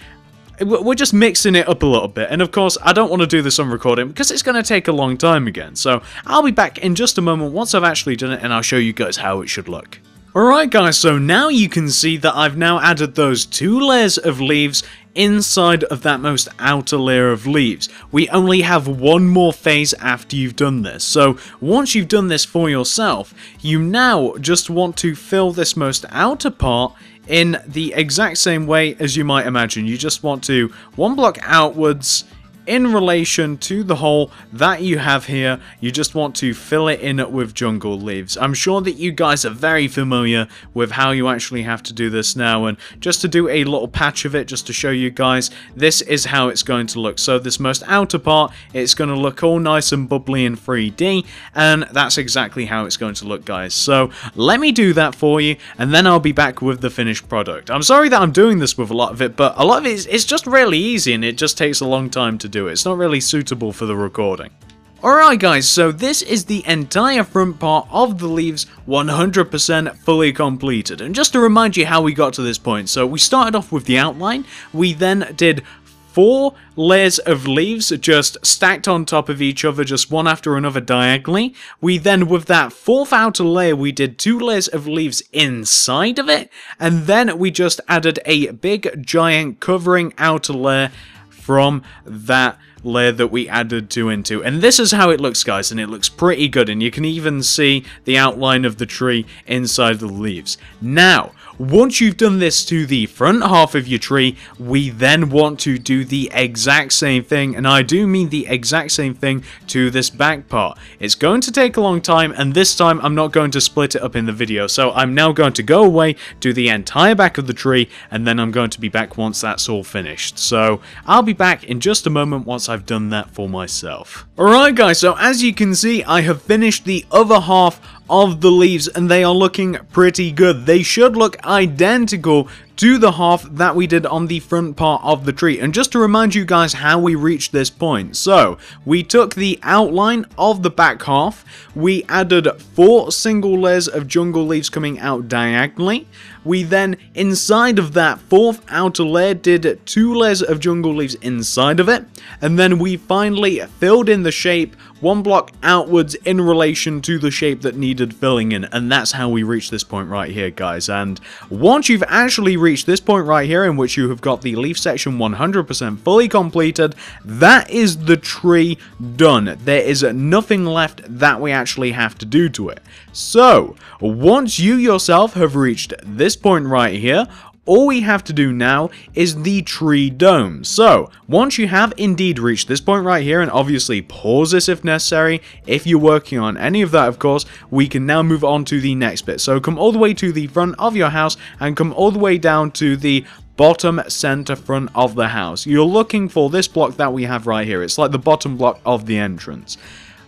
we're just mixing it up a little bit. And of course, I don't want to do this on recording because it's going to take a long time again. So I'll be back in just a moment once I've actually done it, and I'll show you guys how it should look. Alright guys, so now you can see that I've now added those 2 layers of leaves inside of that most outer layer of leaves. We only have one more phase after you've done this. So once you've done this for yourself, you now just want to fill this most outer part in the exact same way as you might imagine. You just want to 1 block outwards in relation to the hole that you have here. You just want to fill it in with jungle leaves. I'm sure that you guys are very familiar with how you actually have to do this now, and just to do a little patch of it just to show you guys, this is how it's going to look. So this most outer part, it's going to look all nice and bubbly in 3D, and that's exactly how it's going to look, guys. So let me do that for you, and then I'll be back with the finished product. I'm sorry that I'm doing this with a lot of it, but a lot of it is just really easy, and it just takes a long time to do it. It's not really suitable for the recording. Alright guys, so this is the entire front part of the leaves, 100% fully completed. And just to remind you how we got to this point, so we started off with the outline, we then did 4 layers of leaves just stacked on top of each other, just one after another diagonally. We then, with that 4th outer layer, we did 2 layers of leaves inside of it, and then we just added a big giant covering outer layer from that layer that we added 2 into. And this is how it looks, guys, and it looks pretty good, and you can even see the outline of the tree inside the leaves. Now, once you've done this to the front half of your tree, we then want to do the exact same thing, and I do mean the exact same thing, to this back part. It's going to take a long time, and this time I'm not going to split it up in the video, so I'm now going to go away, do the entire back of the tree, and then I'm going to be back once that's all finished. So I'll be back in just a moment once I've done that for myself. Alright guys, so as you can see, I have finished the other half of the leaves, and they are looking pretty good. They should look identical to the half that we did on the front part of the tree. And just to remind you guys how we reached this point. So, we took the outline of the back half, we added 4 single layers of jungle leaves coming out diagonally. We then, inside of that 4th outer layer, did 2 layers of jungle leaves inside of it. And then we finally filled in the shape 1 block outwards in relation to the shape that needed filling in. And that's how we reached this point right here, guys. And once you've actually reached this point right here, in which you have got the leaf section 100% fully completed, that is the tree done. There is nothing left that we actually have to do to it. So, once you yourself have reached this point right here, all we have to do now is the tree dome. So, once you have indeed reached this point right here, and obviously pause this if necessary, if you're working on any of that of course, we can now move on to the next bit. So come all the way to the front of your house, and come all the way down to the bottom center front of the house. You're looking for this block that we have right here. It's like the bottom block of the entrance.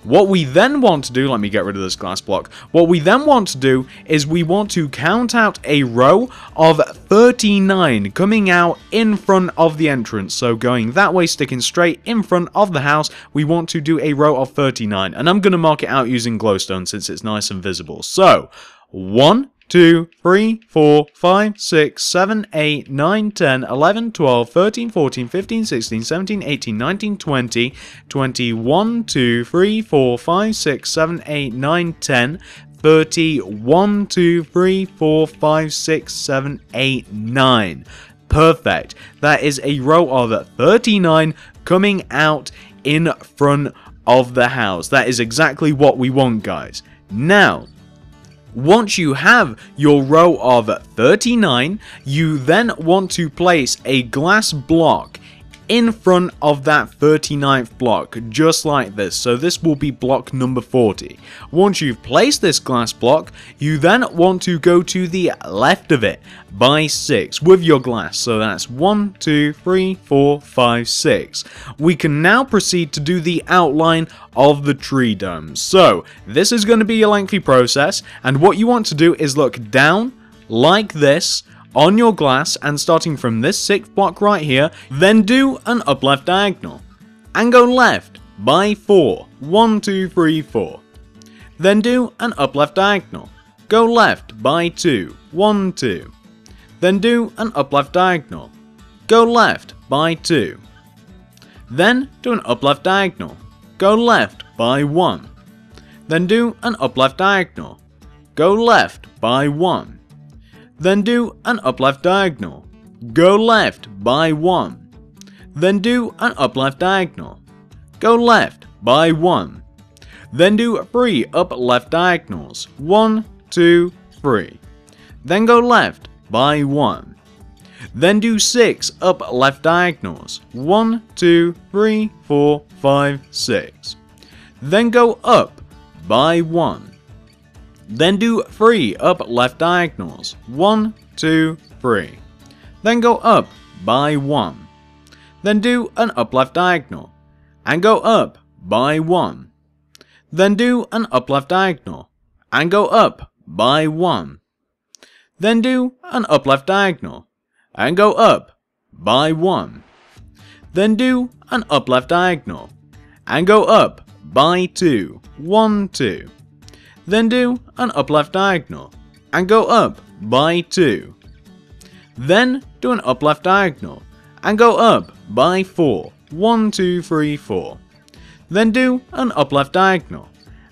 What we then want to do, let me get rid of this glass block. What we then want to do is we want to count out a row of 39 coming out in front of the entrance. So going that way, sticking straight in front of the house, we want to do a row of 39. And I'm going to mark it out using glowstone since it's nice and visible. So, 1, 2, 3, 4, 5, 6, 7, 8, 9, 10, 11, 12, 13, 14, 15, 16, 17, 18, 19, 20, 21, 2, 3, 4, 5, 6, 7, 8, 9, 10, 30, 1, 2, 3, 4, 5, 6, 7, 8, 9. Perfect. That is a row of 39 coming out in front of the house. That is exactly what we want, guys. Now, once you have your row of 39, you then want to place a glass block in front of that 39th block, just like this. So this will be block number 40. Once you've placed this glass block, you then want to go to the left of it by 6 with your glass. So that's 1, 2, 3, 4, 5, 6. We can now proceed to do the outline of the tree dome. So this is going to be a lengthy process, and what you want to do is look down like this on your glass, and starting from this 6th block right here, then do an up left diagonal and go left by 4. 1, 2, 3, 4. Then do an up left diagonal, go left by 2. 1, 2. Then do an up left diagonal, go left by 2. Then do an up left diagonal, go left by 1. Then do an up left diagonal, go left by 1. Then do an up left diagonal, go left by 1. Then do an up left diagonal, go left by 1. Then do 3 up left diagonals, 1, 2, 3. Then go left by 1. Then do 6 up left diagonals, 1, 2, 3, 4, 5, 6. Then go up by 1. Then do 3 up left diagonals, 1, 2, 3. Then go up by 1. Then do an up left diagonal, and go up by 1. Then do an up left diagonal, and go up by 1. Then do an up left diagonal, and go up by 1. Then do an up left diagonal, and go up by 2. 1, 2. Then do an up left diagonal, and go up by 2. Then do an up left diagonal, and go up by 4. 1, 2, 3, 4. Then do an up left diagonal,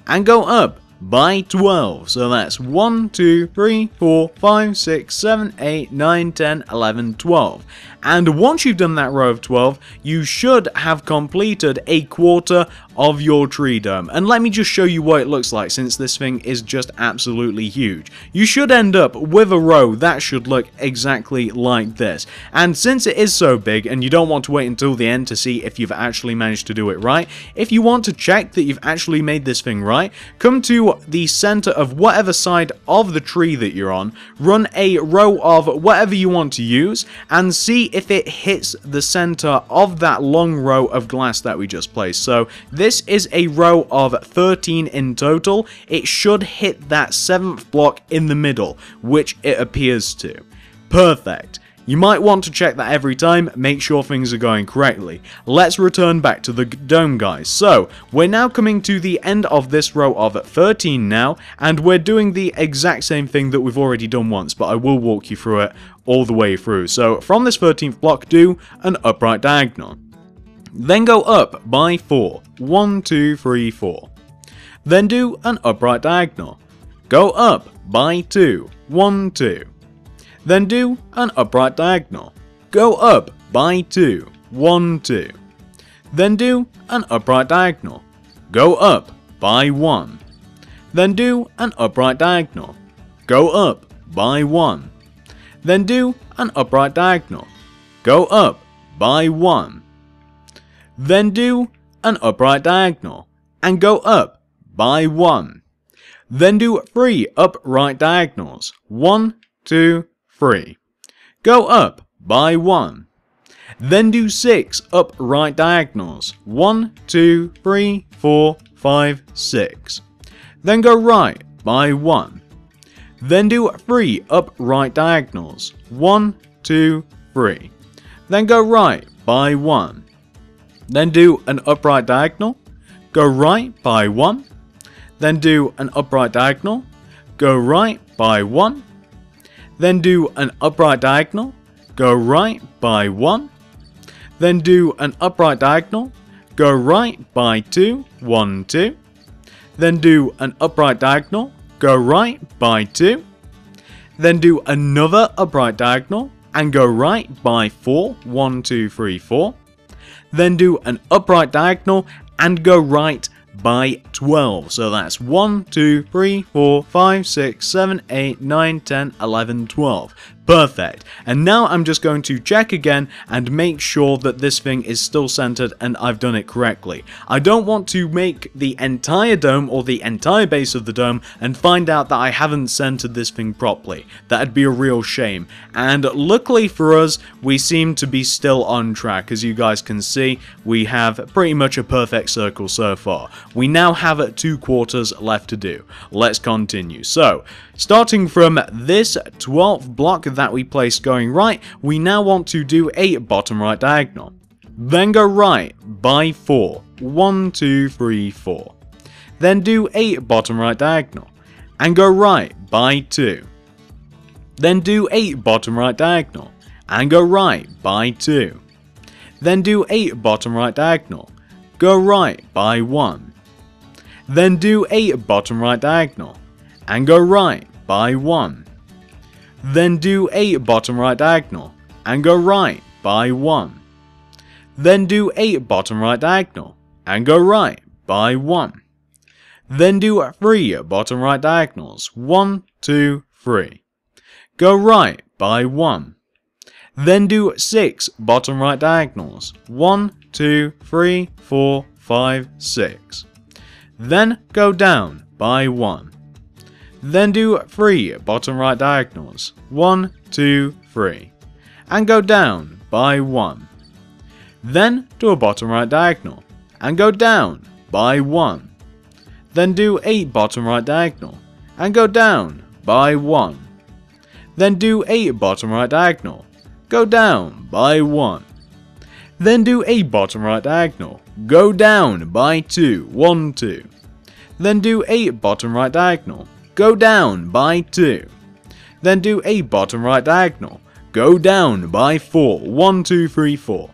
and go up by 12. So that's 1, 2, 3, 4, 5, 6, 7, 8, 9, 10, 11, 12. And once you've done that row of 12, you should have completed a quarter of your tree dome. And let me just show you what it looks like, since this thing is just absolutely huge. You should end up with a row that should look exactly like this. And since it is so big, and you don't want to wait until the end to see if you've actually managed to do it right, if you want to check that you've actually made this thing right, come to the center of whatever side of the tree that you're on, run a row of whatever you want to use, and see if it hits the center of that long row of glass that we just placed. So this is a row of 13 in total. It should hit that 7th block in the middle, which it appears to. Perfect. You might want to check that every time, make sure things are going correctly. Let's return back to the dome, guys. So, we're now coming to the end of this row of 13 now, and we're doing the exact same thing that we've already done once, but I will walk you through it all the way through. So, from this 13th block, do an upright diagonal. Then go up by 4. 1, 2, 3, 4. Then do an upright diagonal. Go up by 2. 1, 2. Then do an upright diagonal. Go up by 2. 1, 2. Then do an upright diagonal. Go up by 1. Then do an upright diagonal. Go up by 1. Then do an upright diagonal. Go up by 1. Then do an upright diagonal and go up by 1. Then do 3 upright diagonals. 1, 2, 3. Go up by 1. Then do 6 upright diagonals. 1, 2, 3, 4, 5, 6. Then go right by 1. Then do 3 upright diagonals. 1, 2, 3. Then go right by 1. Then do an upright diagonal. Go right by 1. Then do an upright diagonal. Go right by 1. Then do an upright diagonal, go right by 1. Then do an upright diagonal, go right by 2, 1, 2. Then do an upright diagonal, go right by 2. Then do another upright diagonal and go right by 4, 1, 2, 3, 4. Then do an upright diagonal and go right by 12. So that's 1, 2, 3, 4, 5, 6, 7, 8, 9, 10, 11, 12. Perfect. And now I'm just going to check again and make sure that this thing is still centered and I've done it correctly. I don't want to make the entire dome or the entire base of the dome and find out that I haven't centered this thing properly. That'd be a real shame. And luckily for us, we seem to be still on track. As you guys can see, we have pretty much a perfect circle so far. We now have 2 quarters left to do. Let's continue. So, starting from this 12th block that we placed going right, we now want to do a bottom right diagonal. Then go right by 4. 1, 2, 3, 4. Then do a bottom right diagonal. And go right by 2. Then do a bottom right diagonal. And go right by 2. Then do a bottom right diagonal. Go right by 1. Then do a bottom right diagonal. And go right by 1. Then do a bottom right diagonal and go right by 1. Then do a bottom right diagonal and go right by 1. Then do 3 bottom right diagonals. 1, 2, 3. Go right by 1. Then do 6 bottom right diagonals. 1, 2, 3, 4, 5, 6. Then go down by 1. Then do 3 bottom right diagonals. 1, 2, 3. And go down by 1. Then do a bottom right diagonal. And go down by 1. Then do a bottom right diagonal. And go down by 1. Then do a bottom right diagonal. Go down by 1. Then do a bottom right diagonal. Go down by 2. 1, 2. Then do a bottom right diagonal. Go down by 2. Then do a bottom right diagonal. Go down by 4. 1, 2, 3, 4.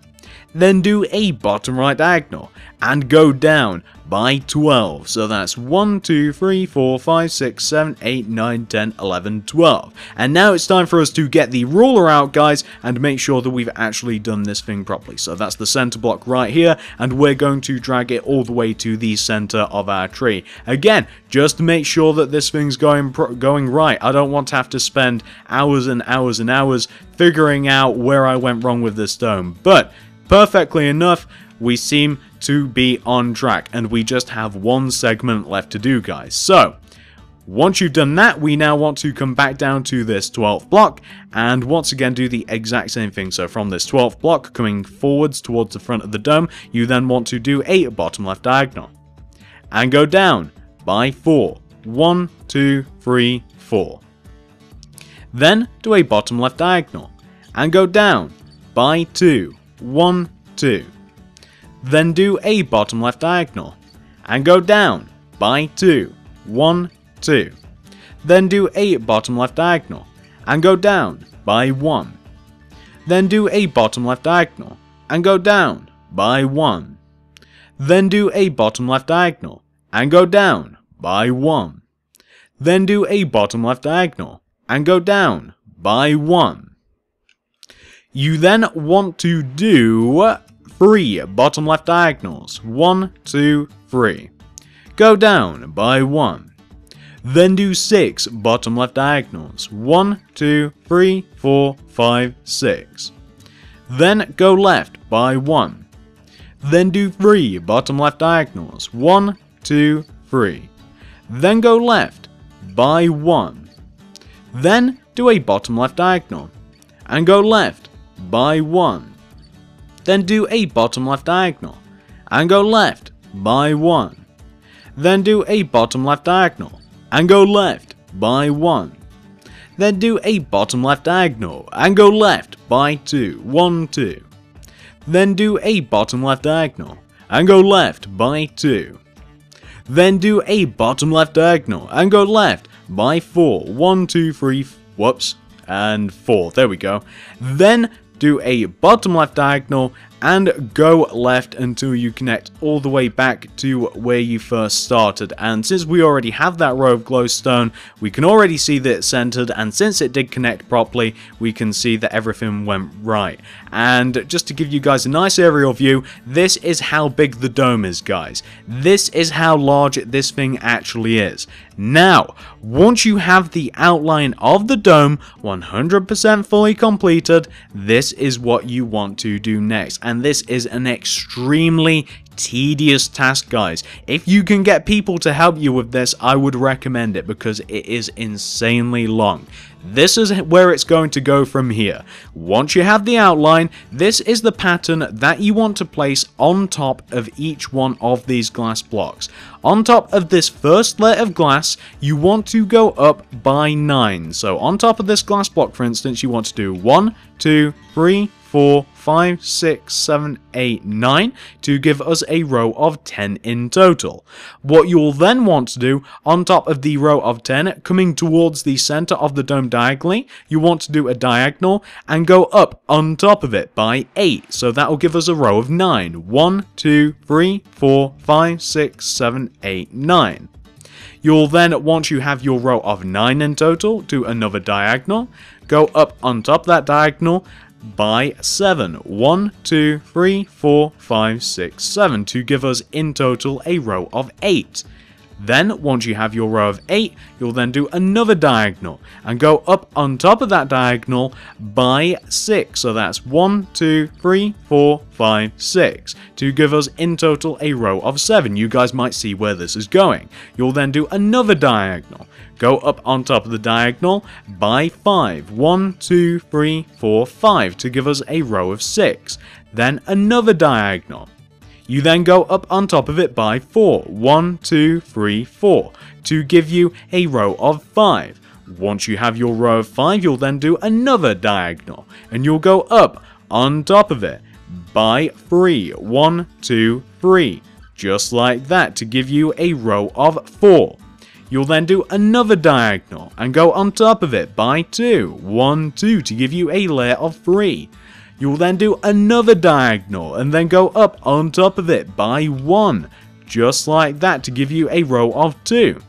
Then do a bottom right diagonal and go down by 12. So that's 1, 2, 3, 4, 5, 6, 7, 8, 9, 10, 11, 12. And now it's time for us to get the ruler out, guys, and make sure that we've actually done this thing properly. So that's the center block right here, and we're going to drag it all the way to the center of our tree. Again, just to make sure that this thing's going right. I don't want to have to spend hours and hours and hours figuring out where I went wrong with this dome. But perfectly enough, we seem to be on track, and we just have one segment left to do, guys. So, once you've done that, we now want to come back down to this 12th block, and once again do the exact same thing. So from this 12th block, coming forwards towards the front of the dome, you then want to do a bottom left diagonal, and go down by 4. 1, 2, 3, 4. Then do a bottom left diagonal, and go down by 2. 1, 2. Then do a bottom left diagonal and go down by 2. 1, 2. Then do a bottom left diagonal and go down by 1. Then do a bottom left diagonal and go down by 1. Then do a bottom left diagonal and go down by 1. Then do a bottom left diagonal and go down by 1. You then want to do 3 bottom left diagonals. 1, 2, 3. Go down by 1. Then do 6 bottom left diagonals. 1, 2, 3, 4, 5, 6. Then go left by 1. Then do 3 bottom left diagonals. 1, 2, 3. Then go left by 1. Then do a bottom left diagonal and go left by 1. Then do a bottom left diagonal and go left by 1. Then do a bottom left diagonal and go left by 1. Then do a bottom left diagonal and go left by 2. 1, 2. Then do a bottom left diagonal and go left by 2. Then do a bottom left diagonal and go left by 4. 1, 2, 3, whoops, and 4. There we go. Then do a bottom left diagonal and go left until you connect all the way back to where you first started. And since we already have that row of glowstone, we can already see that it's centered, and since it did connect properly, we can see that everything went right. And just to give you guys a nice aerial view, this is how big the dome is, guys. This is how large this thing actually is. Now, once you have the outline of the dome 100% fully completed, this is what you want to do next. And this is an extremely tedious task, guys. If you can get people to help you with this, I would recommend it because it is insanely long. This is where it's going to go from here. Once you have the outline, this is the pattern that you want to place on top of each one of these glass blocks. On top of this first layer of glass, you want to go up by 9. So on top of this glass block, for instance, you want to do 1, 2, 3, 4, 5, 6, 7, 8, 9 to give us a row of 10 in total. What you'll then want to do on top of the row of 10 coming towards the center of the dome diagonally, you want to do a diagonal and go up on top of it by 8. So that will give us a row of 9. 1, 2, 3, 4, 5, 6, 7, 8, 9. You'll then, once you have your row of 9 in total, do another diagonal, go up on top of that diagonal by 7. 1, 2, 3, 4, 5, 6, 7 to give us in total a row of 8. Then, once you have your row of 8, you'll then do another diagonal and go up on top of that diagonal by 6. So that's 1, 2, 3, 4, 5, 6 to give us in total a row of 7. You guys might see where this is going. You'll then do another diagonal. Go up on top of the diagonal by 5. 1, 2, 3, 4, 5 to give us a row of 6. Then another diagonal. You then go up on top of it by 4. 1, 2, 3, 4 to give you a row of 5. Once you have your row of 5, you'll then do another diagonal and you'll go up on top of it by 3. 1, 2, 3. Just like that to give you a row of 4. You'll then do another diagonal and go on top of it by 2. 1, 2 to give you a layer of 3. You'll then do another diagonal and then go up on top of it by 1. Just like that to give you a row of 2.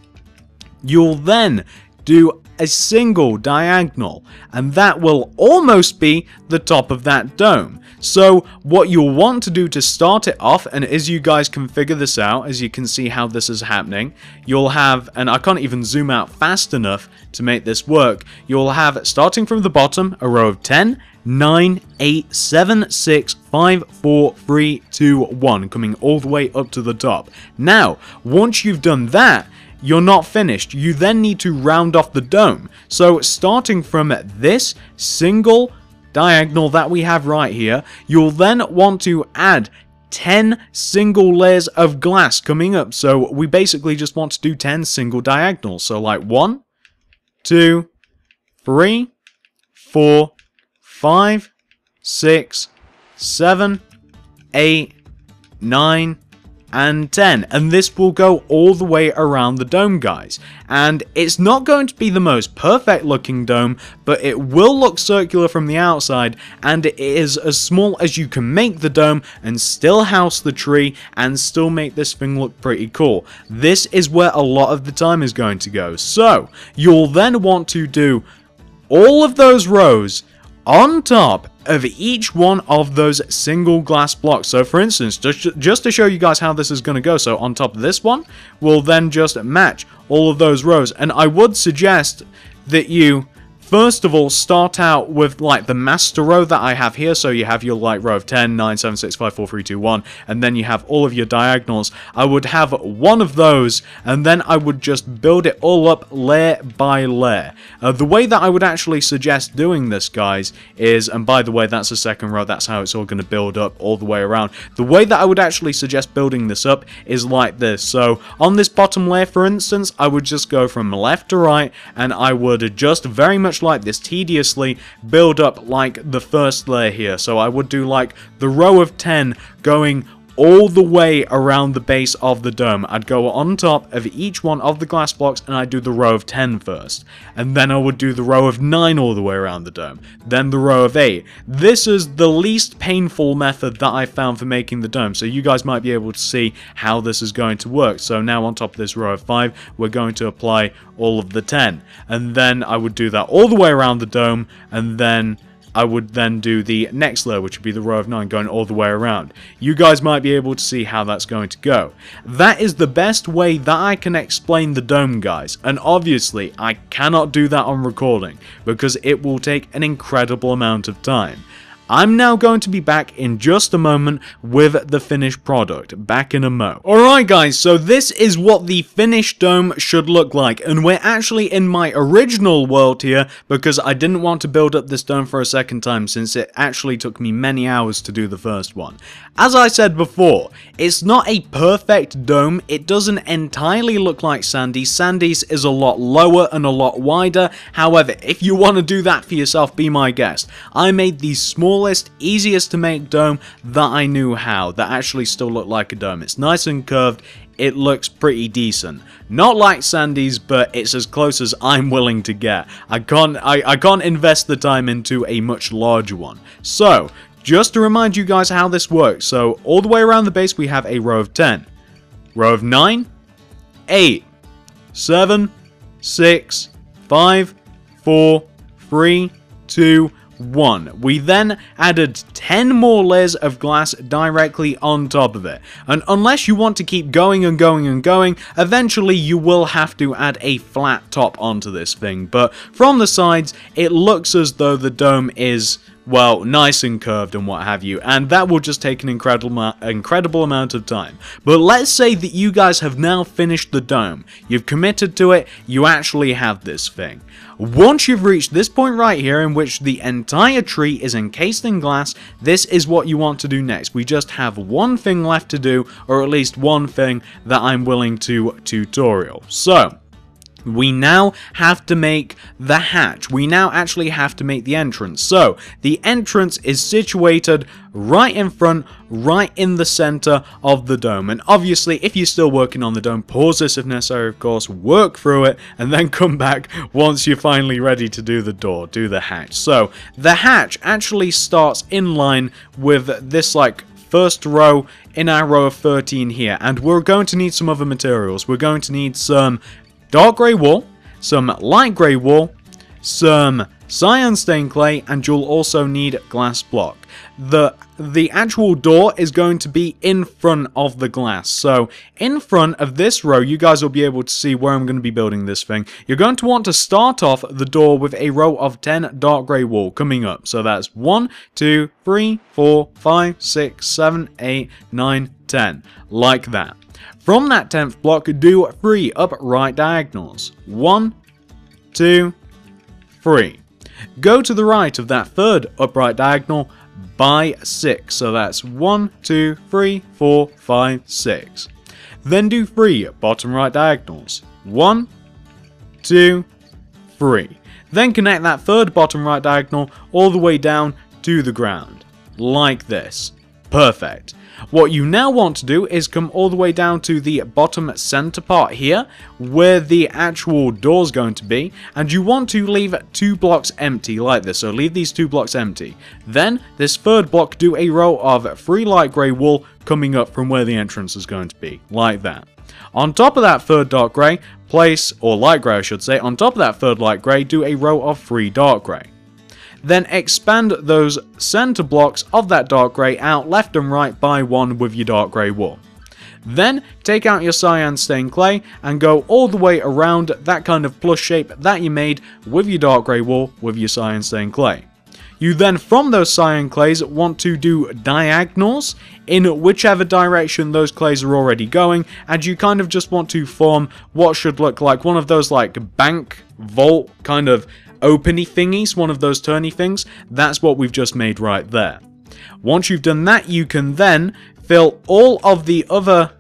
You'll then do a single diagonal and that will almost be the top of that dome. So what you'll want to do to start it off, and as you guys can figure this out, as you can see how this is happening, you'll have, and I can't even zoom out fast enough to make this work, you'll have, starting from the bottom, a row of 10, 9, 8, 7, 6, 5, 4, 3, 2, 1, coming all the way up to the top. Now, once you've done that, you're not finished. You then need to round off the dome. So starting from this single diagonal that we have right here, you'll then want to add 10 single layers of glass coming up. So we basically just want to do 10 single diagonals. So like 1, 2, 3, 4, 5, 6, 7, 8, 9, and 10, and this will go all the way around the dome, guys. And it's not going to be the most perfect looking dome, but it will look circular from the outside, and it is as small as you can make the dome and still house the tree and still make this thing look pretty cool. This is where a lot of the time is going to go. So you'll then want to do all of those rows on top of each one of those single glass blocks. So for instance, just to show you guys how this is going to go, so on top of this one, we'll then just match all of those rows. And I would suggest that you first of all start out with like the master row that I have here. So you have your like row of 10, 9, 7, 6, 5, 4, 3, 2, 1, and then you have all of your diagonals. I would have one of those, and then I would just build it all up layer by layer. The way that I would actually suggest doing this, guys, is, and by the way, that's the second row, that's how it's all going to build up all the way around. The way that I would actually suggest building this up is like this. So on this bottom layer, for instance, I would just go from left to right, and I would just very much like this tediously build up like the first layer here. So I would do like the row of 10 going all the way around the base of the dome. I'd go on top of each one of the glass blocks and I'd do the row of 10 first. And then I would do the row of 9 all the way around the dome. Then the row of 8. This is the least painful method that I found for making the dome. So you guys might be able to see how this is going to work. So now on top of this row of 5, we're going to apply all of the 10. And then I would do that all the way around the dome, and then I would then do the next layer, which would be the row of 9 going all the way around. You guys might be able to see how that's going to go. That is the best way that I can explain the dome, guys. And obviously, I cannot do that on recording because it will take an incredible amount of time. I'm now going to be back in just a moment with the finished product. Back in a mo. Alright guys, so this is what the finished dome should look like, and we're actually in my original world here because I didn't want to build up this dome for a second time since it actually took me many hours to do the first one. As I said before, it's not a perfect dome, it doesn't entirely look like Sandy's. Sandy's is a lot lower and a lot wider. However, if you want to do that for yourself, be my guest. I made the smallest, easiest to make dome that I knew how, that actually still looked like a dome. It's nice and curved, it looks pretty decent. Not like Sandy's, but it's as close as I'm willing to get. I can't invest the time into a much larger one. So, just to remind you guys how this works, so all the way around the base we have a row of 10, row of 9, 8, 7, 6, 5, 4, 3, 2, 1. We then added 10 more layers of glass directly on top of it. And unless you want to keep going and going and going, eventually you will have to add a flat top onto this thing. But from the sides, it looks as though the dome is, well, nice and curved and what have you, and that will just take an incredible amount of time. But let's say that you guys have now finished the dome, you've committed to it, you actually have this thing. Once you've reached this point right here in which the entire tree is encased in glass, this is what you want to do next. We just have one thing left to do, or at least one thing that I'm willing to tutorial. So, we now have to make the hatch. We now actually have to make the entrance. So, the entrance is situated right in front, right in the center of the dome. And obviously, if you're still working on the dome, pause this if necessary, of course, work through it, and then come back once you're finally ready to do the door, do the hatch. So, the hatch actually starts in line with this, like, first row in our row of 13 here. And we're going to need some other materials. We're going to need some dark grey wool, some light grey wool, some cyan stained clay, and you'll also need glass block. The actual door is going to be in front of the glass. So in front of this row, you guys will be able to see where I'm going to be building this thing. You're going to want to start off the door with a row of 10 dark grey wool coming up. So that's 1, 2, 3, 4, 5, 6, 7, 8, 9, 10. Like that. From that 10th block, do 3 upright diagonals. 1, 2, 3. Go to the right of that third upright diagonal by 6. So that's 1, 2, 3, 4, 5, 6. Then do 3 bottom right diagonals. 1, 2, 3. Then connect that third bottom right diagonal all the way down to the ground, like this. Perfect. What you now want to do is come all the way down to the bottom center part here, where the actual door is going to be, and you want to leave 2 blocks empty like this, so leave these 2 blocks empty. Then, this third block, do a row of 3 light grey wool coming up from where the entrance is going to be, like that. On top of that third dark grey, place, or light grey I should say, on top of that third light grey, do a row of 3 dark grey. Then expand those center blocks of that dark grey out left and right by 1 with your dark grey wool. Then take out your cyan stained clay and go all the way around that kind of plus shape that you made with your dark grey wool with your cyan stained clay. You then, from those cyan clays, want to do diagonals in whichever direction those clays are already going, and you kind of just want to form what should look like one of those like bank, vault kind of openy thingies, one of those turny things. That's what we've just made right there. Once you've done that, you can then fill all of the other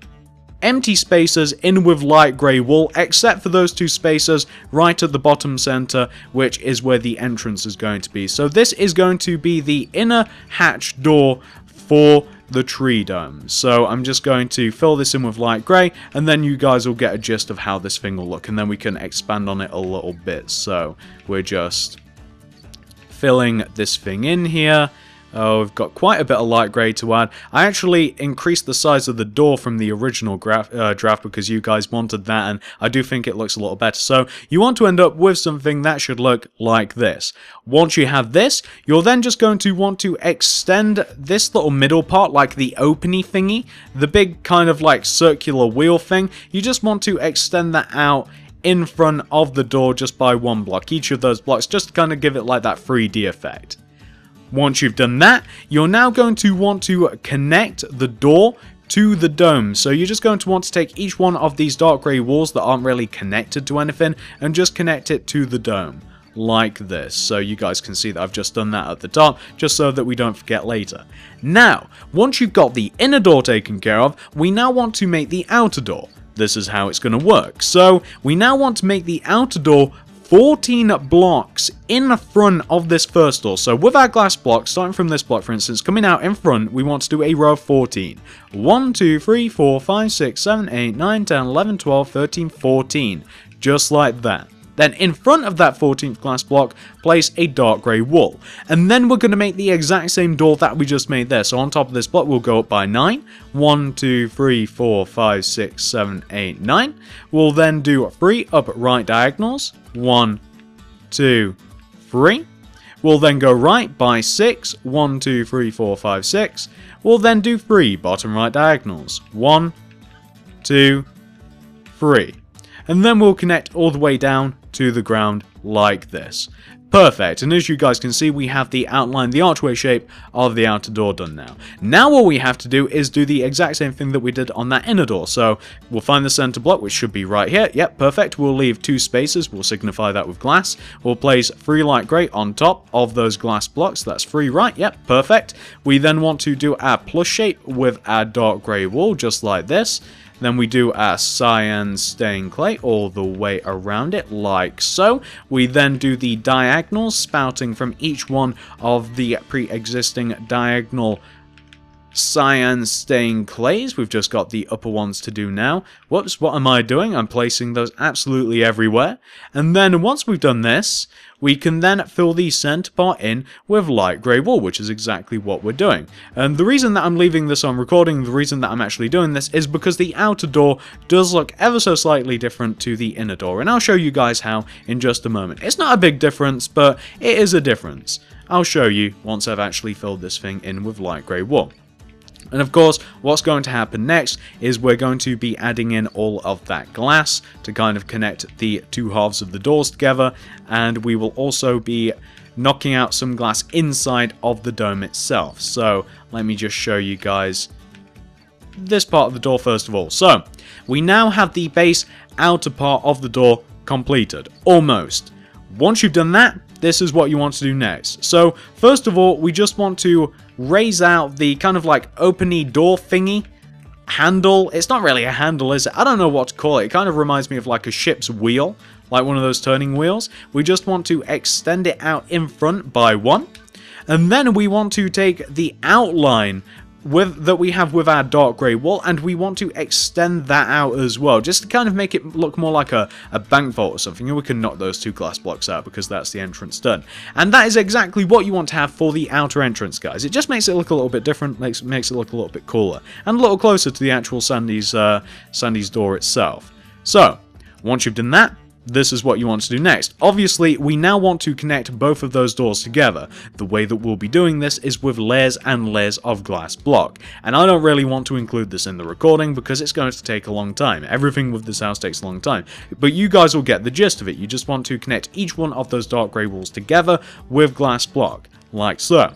empty spaces in with light grey wool, except for those 2 spaces right at the bottom center, which is where the entrance is going to be. So this is going to be the inner hatch door for the tree dome. So I'm just going to fill this in with light grey, and then you guys will get a gist of how this thing will look, and then we can expand on it a little bit. So we're just filling this thing in here. Oh, we've got quite a bit of light grey to add. I actually increased the size of the door from the original draft because you guys wanted that, and I do think it looks a little better. So you want to end up with something that should look like this. Once you have this, you're then just going to want to extend this little middle part, like the openy thingy, the big kind of like circular wheel thing. You just want to extend that out in front of the door just by 1 block, each of those blocks, just to kind of give it like that 3D effect. Once you've done that, you're now going to want to connect the door to the dome. So you're just going to want to take each one of these dark grey walls that aren't really connected to anything and just connect it to the dome, like this. So you guys can see that I've just done that at the top, just so that we don't forget later. Now, once you've got the inner door taken care of, we now want to make the outer door. This is how it's going to work. So we now want to make the outer door 14 blocks in front of this first door. So with our glass block, starting from this block for instance, coming out in front, we want to do a row of 14. 1, 2, 3, 4, 5, 6, 7, 8, 9, 10, 11, 12, 13, 14. Just like that. Then in front of that 14th glass block, place a dark grey wool. And then we're going to make the exact same door that we just made there. So on top of this block, we'll go up by 9. 1, 2, 3, 4, 5, 6, 7, 8, 9. We'll then do 3 upright diagonals. 1, 2, 3. We'll then go right by 6. 1, 2, 3, 4, 5, 6. We'll then do 3 bottom right diagonals. 1, 2, 3. And then we'll connect all the way down to the ground like this. Perfect, and as you guys can see, we have the outline, the archway shape of the outer door done now. Now what we have to do is do the exact same thing that we did on that inner door. So we'll find the center block, which should be right here. Yep, perfect. We'll leave 2 spaces. We'll signify that with glass. We'll place 3 light grey on top of those glass blocks. That's 3 right. Yep, perfect. We then want to do our plus shape with our dark grey wool, just like this. Then we do our cyan stained clay all the way around it, like so. We then do the diagonals spouting from each one of the pre-existing diagonal cyan stained clays. We've just got the upper ones to do now. Whoops, what am I doing? I'm placing those absolutely everywhere. And then once we've done this, we can then fill the center part in with light grey wool, which is exactly what we're doing. And the reason that I'm leaving this on recording, the reason that I'm actually doing this, is because the outer door does look ever so slightly different to the inner door. And I'll show you guys how in just a moment. It's not a big difference, but it is a difference. I'll show you once I've actually filled this thing in with light grey wool. And of course, what's going to happen next is we're going to be adding in all of that glass to kind of connect the 2 halves of the doors together, and we will also be knocking out some glass inside of the dome itself. So let me just show you guys this part of the door first of all. So we now have the base outer part of the door completed, almost. Once you've done that, this is what you want to do next. So first of all, we just want to raise out the kind of like openy door thingy handle. It's not really a handle, is it? I don't know what to call it. It kind of reminds me of like a ship's wheel, like one of those turning wheels. We just want to extend it out in front by 1. And then we want to take the outline that we have with our dark grey wool, and we want to extend that out as well, just to kind of make it look more like a bank vault or something, and we can knock those 2 glass blocks out because that's the entrance done. And that is exactly what you want to have for the outer entrance, guys. It just makes it look a little bit different, makes it look a little bit cooler, and a little closer to the actual Sandy's door itself. So, once you've done that, this is what you want to do next. Obviously, we now want to connect both of those doors together. The way that we'll be doing this is with layers and layers of glass block. And I don't really want to include this in the recording because it's going to take a long time. Everything with this house takes a long time. But you guys will get the gist of it. You just want to connect each one of those dark grey walls together with glass block, like so.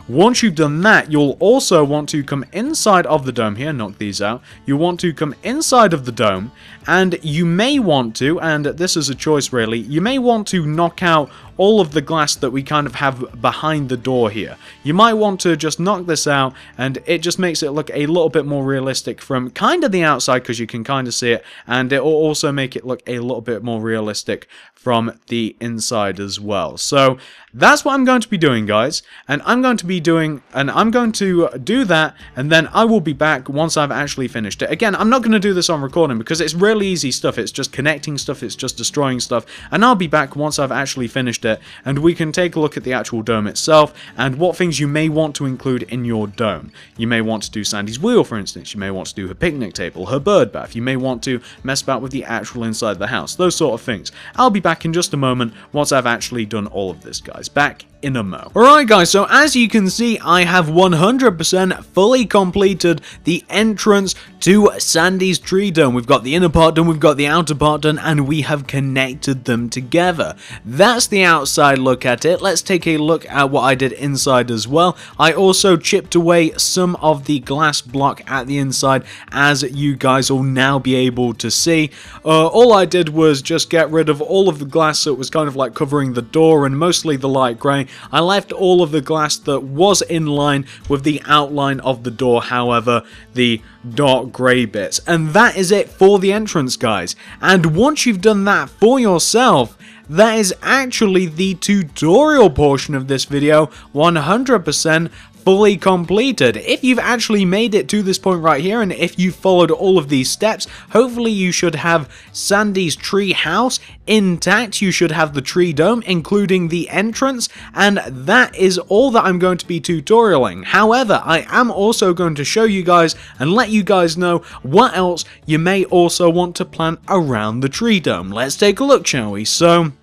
Once you've done that, you'll also want to come inside of the dome here, knock these out. You want to come inside of the dome, and you may want to, and this is a choice really, you may want to knock out all of the glass that we kind of have behind the door here. You might want to just knock this out, and it just makes it look a little bit more realistic from kind of the outside because you can kind of see it, and it will also make it look a little bit more realistic from the inside as well. So that's what I'm going to be doing, guys, and I'm going to do that, and then I will be back once I've actually finished it. Again, I'm not going to do this on recording because it's really easy stuff. It's just connecting stuff, it's just destroying stuff, and I'll be back once I've actually finished it, and we can take a look at the actual dome itself and what things you may want to include in your dome. You may want to do Sandy's wheel, for instance. You may want to do her picnic table, her bird bath. You may want to mess about with the actual inside of the house, those sort of things. I'll be back in just a moment once I've actually done all of this, guys. Back in a mo. Alright guys, so as you can see, I have 100% fully completed the entrance to Sandy's tree dome. We've got the inner part done, we've got the outer part done, and we have connected them together. That's the outside look at it. Let's take a look at what I did inside as well. I also chipped away some of the glass block at the inside, as you guys will now be able to see. All I did was just get rid of all of the glass that was kind of like covering the door, and mostly the light grey. I left all of the glass that was in line with the outline of the door, however, the dark grey bits. And that is it for the entrance, guys. And once you've done that for yourself, that is actually the tutorial portion of this video 100% fully completed. If you've actually made it to this point right here, and if you followed all of these steps, hopefully you should have Sandy's tree house intact. You should have the tree dome, including the entrance, and that is all that I'm going to be tutorialing. However, I am also going to show you guys and let you guys know what else you may also want to plan around the tree dome. Let's take a look, shall we? So,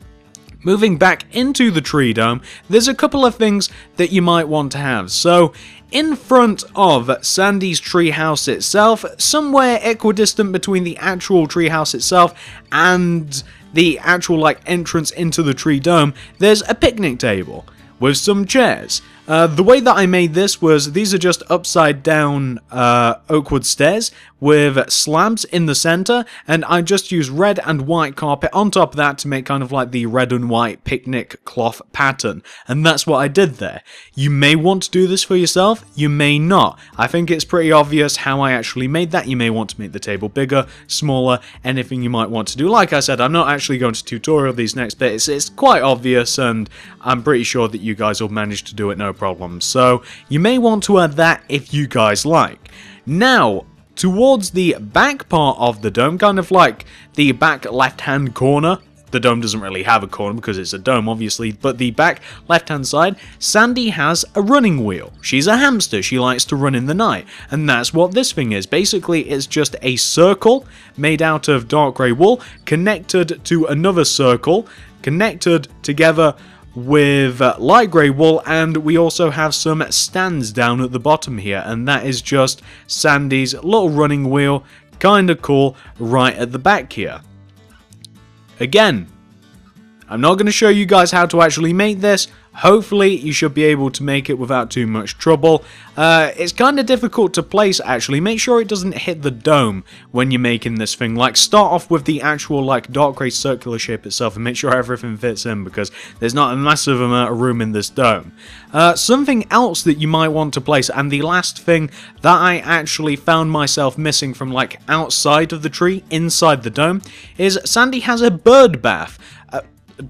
moving back into the tree dome, there's a couple of things that you might want to have. So, in front of Sandy's treehouse itself, somewhere equidistant between the actual treehouse itself and the actual entrance into the tree dome, there's a picnic table with some chairs. The way that I made this was, these are just upside down oak wood stairs with slabs in the center, and I just used red and white carpet on top of that to make kind of like the red and white picnic cloth pattern, and that's what I did there. You may want to do this for yourself, you may not. I think it's pretty obvious how I actually made that. You may want to make the table bigger, smaller, anything you might want to do. Like I said, I'm not actually going to tutorial these next bits. It's quite obvious, and I'm pretty sure that you guys will manage to do it no problem. So you may want to add that if you guys like. Now, towards the back part of the dome, kind of like the back left-hand corner, the dome doesn't really have a corner because it's a dome, obviously, but the back left-hand side, Sandy has a running wheel. She's a hamster. She likes to run in the night, and that's what this thing is. Basically, it's just a circle made out of dark grey wool, connected to another circle, connected together with light grey wool, and we also have some stands down at the bottom here, and that is just Sandy's little running wheel, kinda cool, right at the back here. Again, I'm not going to show you guys how to actually make this. Hopefully you should be able to make it without too much trouble. It's kind of difficult to place actually. Make sure it doesn't hit the dome when you're making this thing. Like start off with the actual like dark grey circular shape itself and make sure everything fits in, because there's not a massive amount of room in this dome. Something else that you might want to place, and the last thing that I actually found myself missing from like outside of the tree, inside the dome, is Sandy has a bird bath.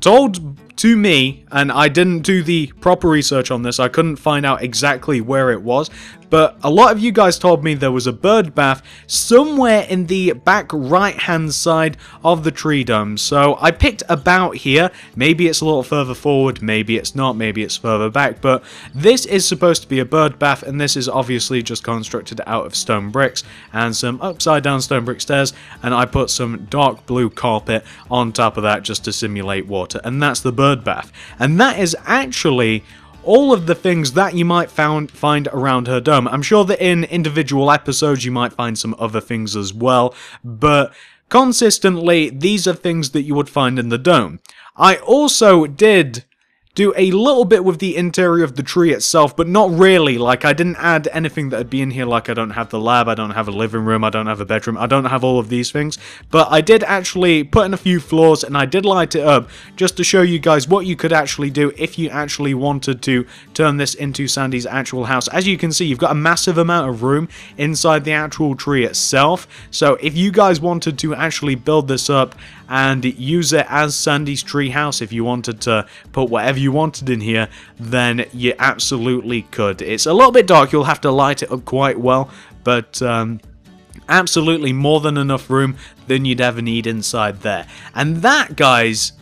Told to me, and I didn't do the proper research on this, I couldn't find out exactly where it was, but a lot of you guys told me there was a bird bath somewhere in the back right hand side of the tree dome. So I picked about here. Maybe it's a little further forward, maybe it's not, maybe it's further back, but this is supposed to be a bird bath, and this is obviously just constructed out of stone bricks and some upside down stone brick stairs, and I put some dark blue carpet on top of that just to simulate water, and that's the bird bath. And that is actually all of the things that you might find around her dome. I'm sure that in individual episodes you might find some other things as well, but consistently these are things that you would find in the dome. I also did do a little bit with the interior of the tree itself, but not really. Like, I didn't add anything that would be in here. Like, I don't have the lab, I don't have a living room, I don't have a bedroom, I don't have all of these things, but I did actually put in a few floors, and I did light it up just to show you guys what you could actually do if you actually wanted to turn this into Sandy's actual house. As you can see, you've got a massive amount of room inside the actual tree itself, so if you guys wanted to actually build this up and use it as Sandy's treehouse, if you wanted to put whatever you wanted in here, then you absolutely could. It's a little bit dark, you'll have to light it up quite well, but absolutely more than enough room than you'd ever need inside there. And that, guys,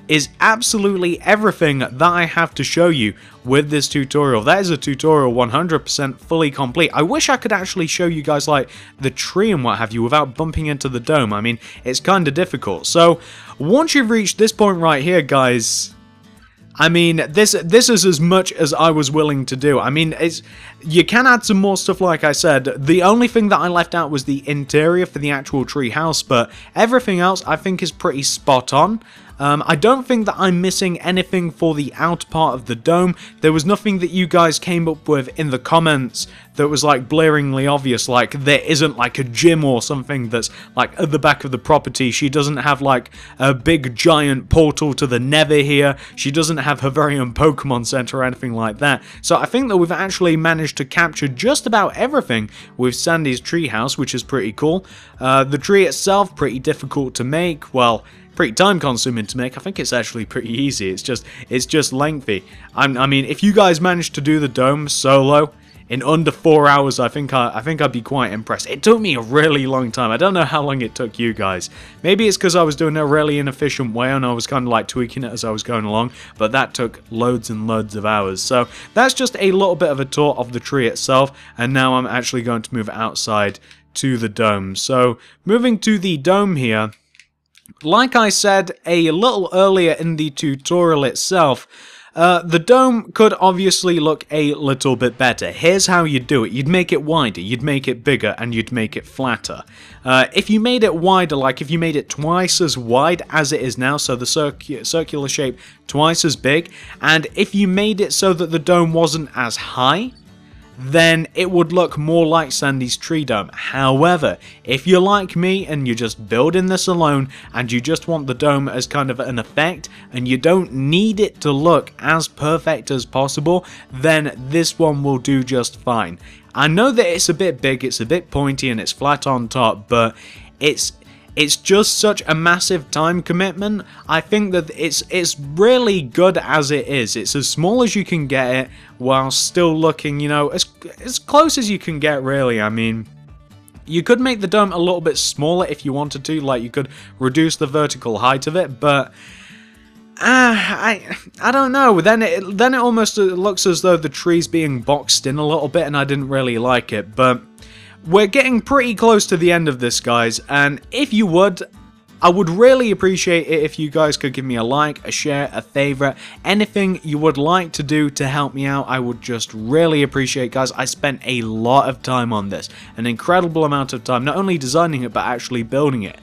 is absolutely everything that I have to show you with this tutorial. That is a tutorial 100% fully complete. I wish I could actually show you guys like the tree and what have you without bumping into the dome. I mean, it's kind of difficult. So once you've reached this point right here, guys, I mean, this is as much as I was willing to do. I mean, you can add some more stuff, like I said. The only thing that I left out was the interior for the actual tree house, but everything else I think is pretty spot on. I don't think that I'm missing anything for the outer part of the dome. There was nothing that you guys came up with in the comments that was like blaringly obvious, like there isn't like a gym or something that's like at the back of the property. She doesn't have like a big giant portal to the Nether here. She doesn't have her very own Pokemon Center or anything like that. So I think that we've actually managed to capture just about everything with Sandy's treehouse, which is pretty cool. The tree itself, pretty difficult to make. Well, pretty time consuming to make. I think it's actually pretty easy. It's just lengthy. I mean, if you guys managed to do the dome solo in under 4 hours, I think I'd be quite impressed. It took me a really long time. I don't know how long it took you guys. Maybe it's because I was doing it a really inefficient way and I was kind of like tweaking it as I was going along, but that took loads and loads of hours. So that's just a little bit of a tour of the tree itself, and now I'm actually going to move outside to the dome. So moving to the dome here, like I said a little earlier in the tutorial itself, the dome could obviously look a little bit better. Here's how you do it. You'd make it wider, you'd make it bigger, and you'd make it flatter. If you made it wider, like if you made it twice as wide as it is now, so the circular shape twice as big, and if you made it so that the dome wasn't as high, then it would look more like Sandy's tree dome. However, if you're like me and you're just building this alone and you just want the dome as kind of an effect and you don't need it to look as perfect as possible, then this one will do just fine. I know that it's a bit big, it's a bit pointy, and it's flat on top, but it's just such a massive time commitment. I think that it's really good as it is. It's as small as you can get it while still looking, you know, as close as you can get, really. I mean, you could make the dome a little bit smaller if you wanted to, like you could reduce the vertical height of it, but I don't know. Then it almost looks as though the tree's being boxed in a little bit, and I didn't really like it, but we're getting pretty close to the end of this, guys, and if you would, I would really appreciate it if you guys could give me a like, a share, a favorite, anything you would like to do to help me out. I would just really appreciate, guys. I spent a lot of time on this, an incredible amount of time, not only designing it, but actually building it.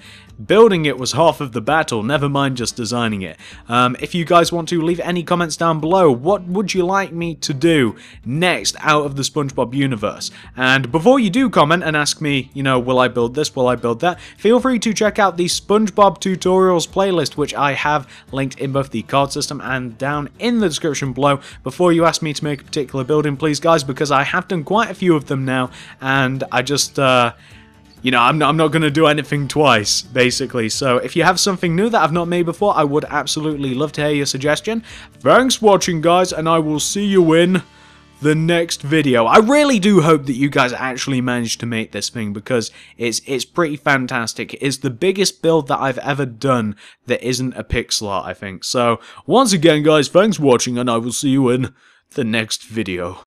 Building it was half of the battle, never mind just designing it. If you guys want to, leave any comments down below. What would you like me to do next out of the SpongeBob universe? And before you do comment and ask me, you know, will I build this, will I build that, feel free to check out the SpongeBob tutorials playlist, which I have linked in both the card system and down in the description below. Before you ask me to make a particular building, please guys, because I have done quite a few of them now, and I just, you know, I'm not going to do anything twice, basically. So if you have something new that I've not made before, I would absolutely love to hear your suggestion. Thanks for watching, guys, and I will see you in the next video. I really do hope that you guys actually managed to make this thing, because it's pretty fantastic. It's the biggest build that I've ever done that isn't a pixel art, I think. So once again, guys, thanks for watching, and I will see you in the next video.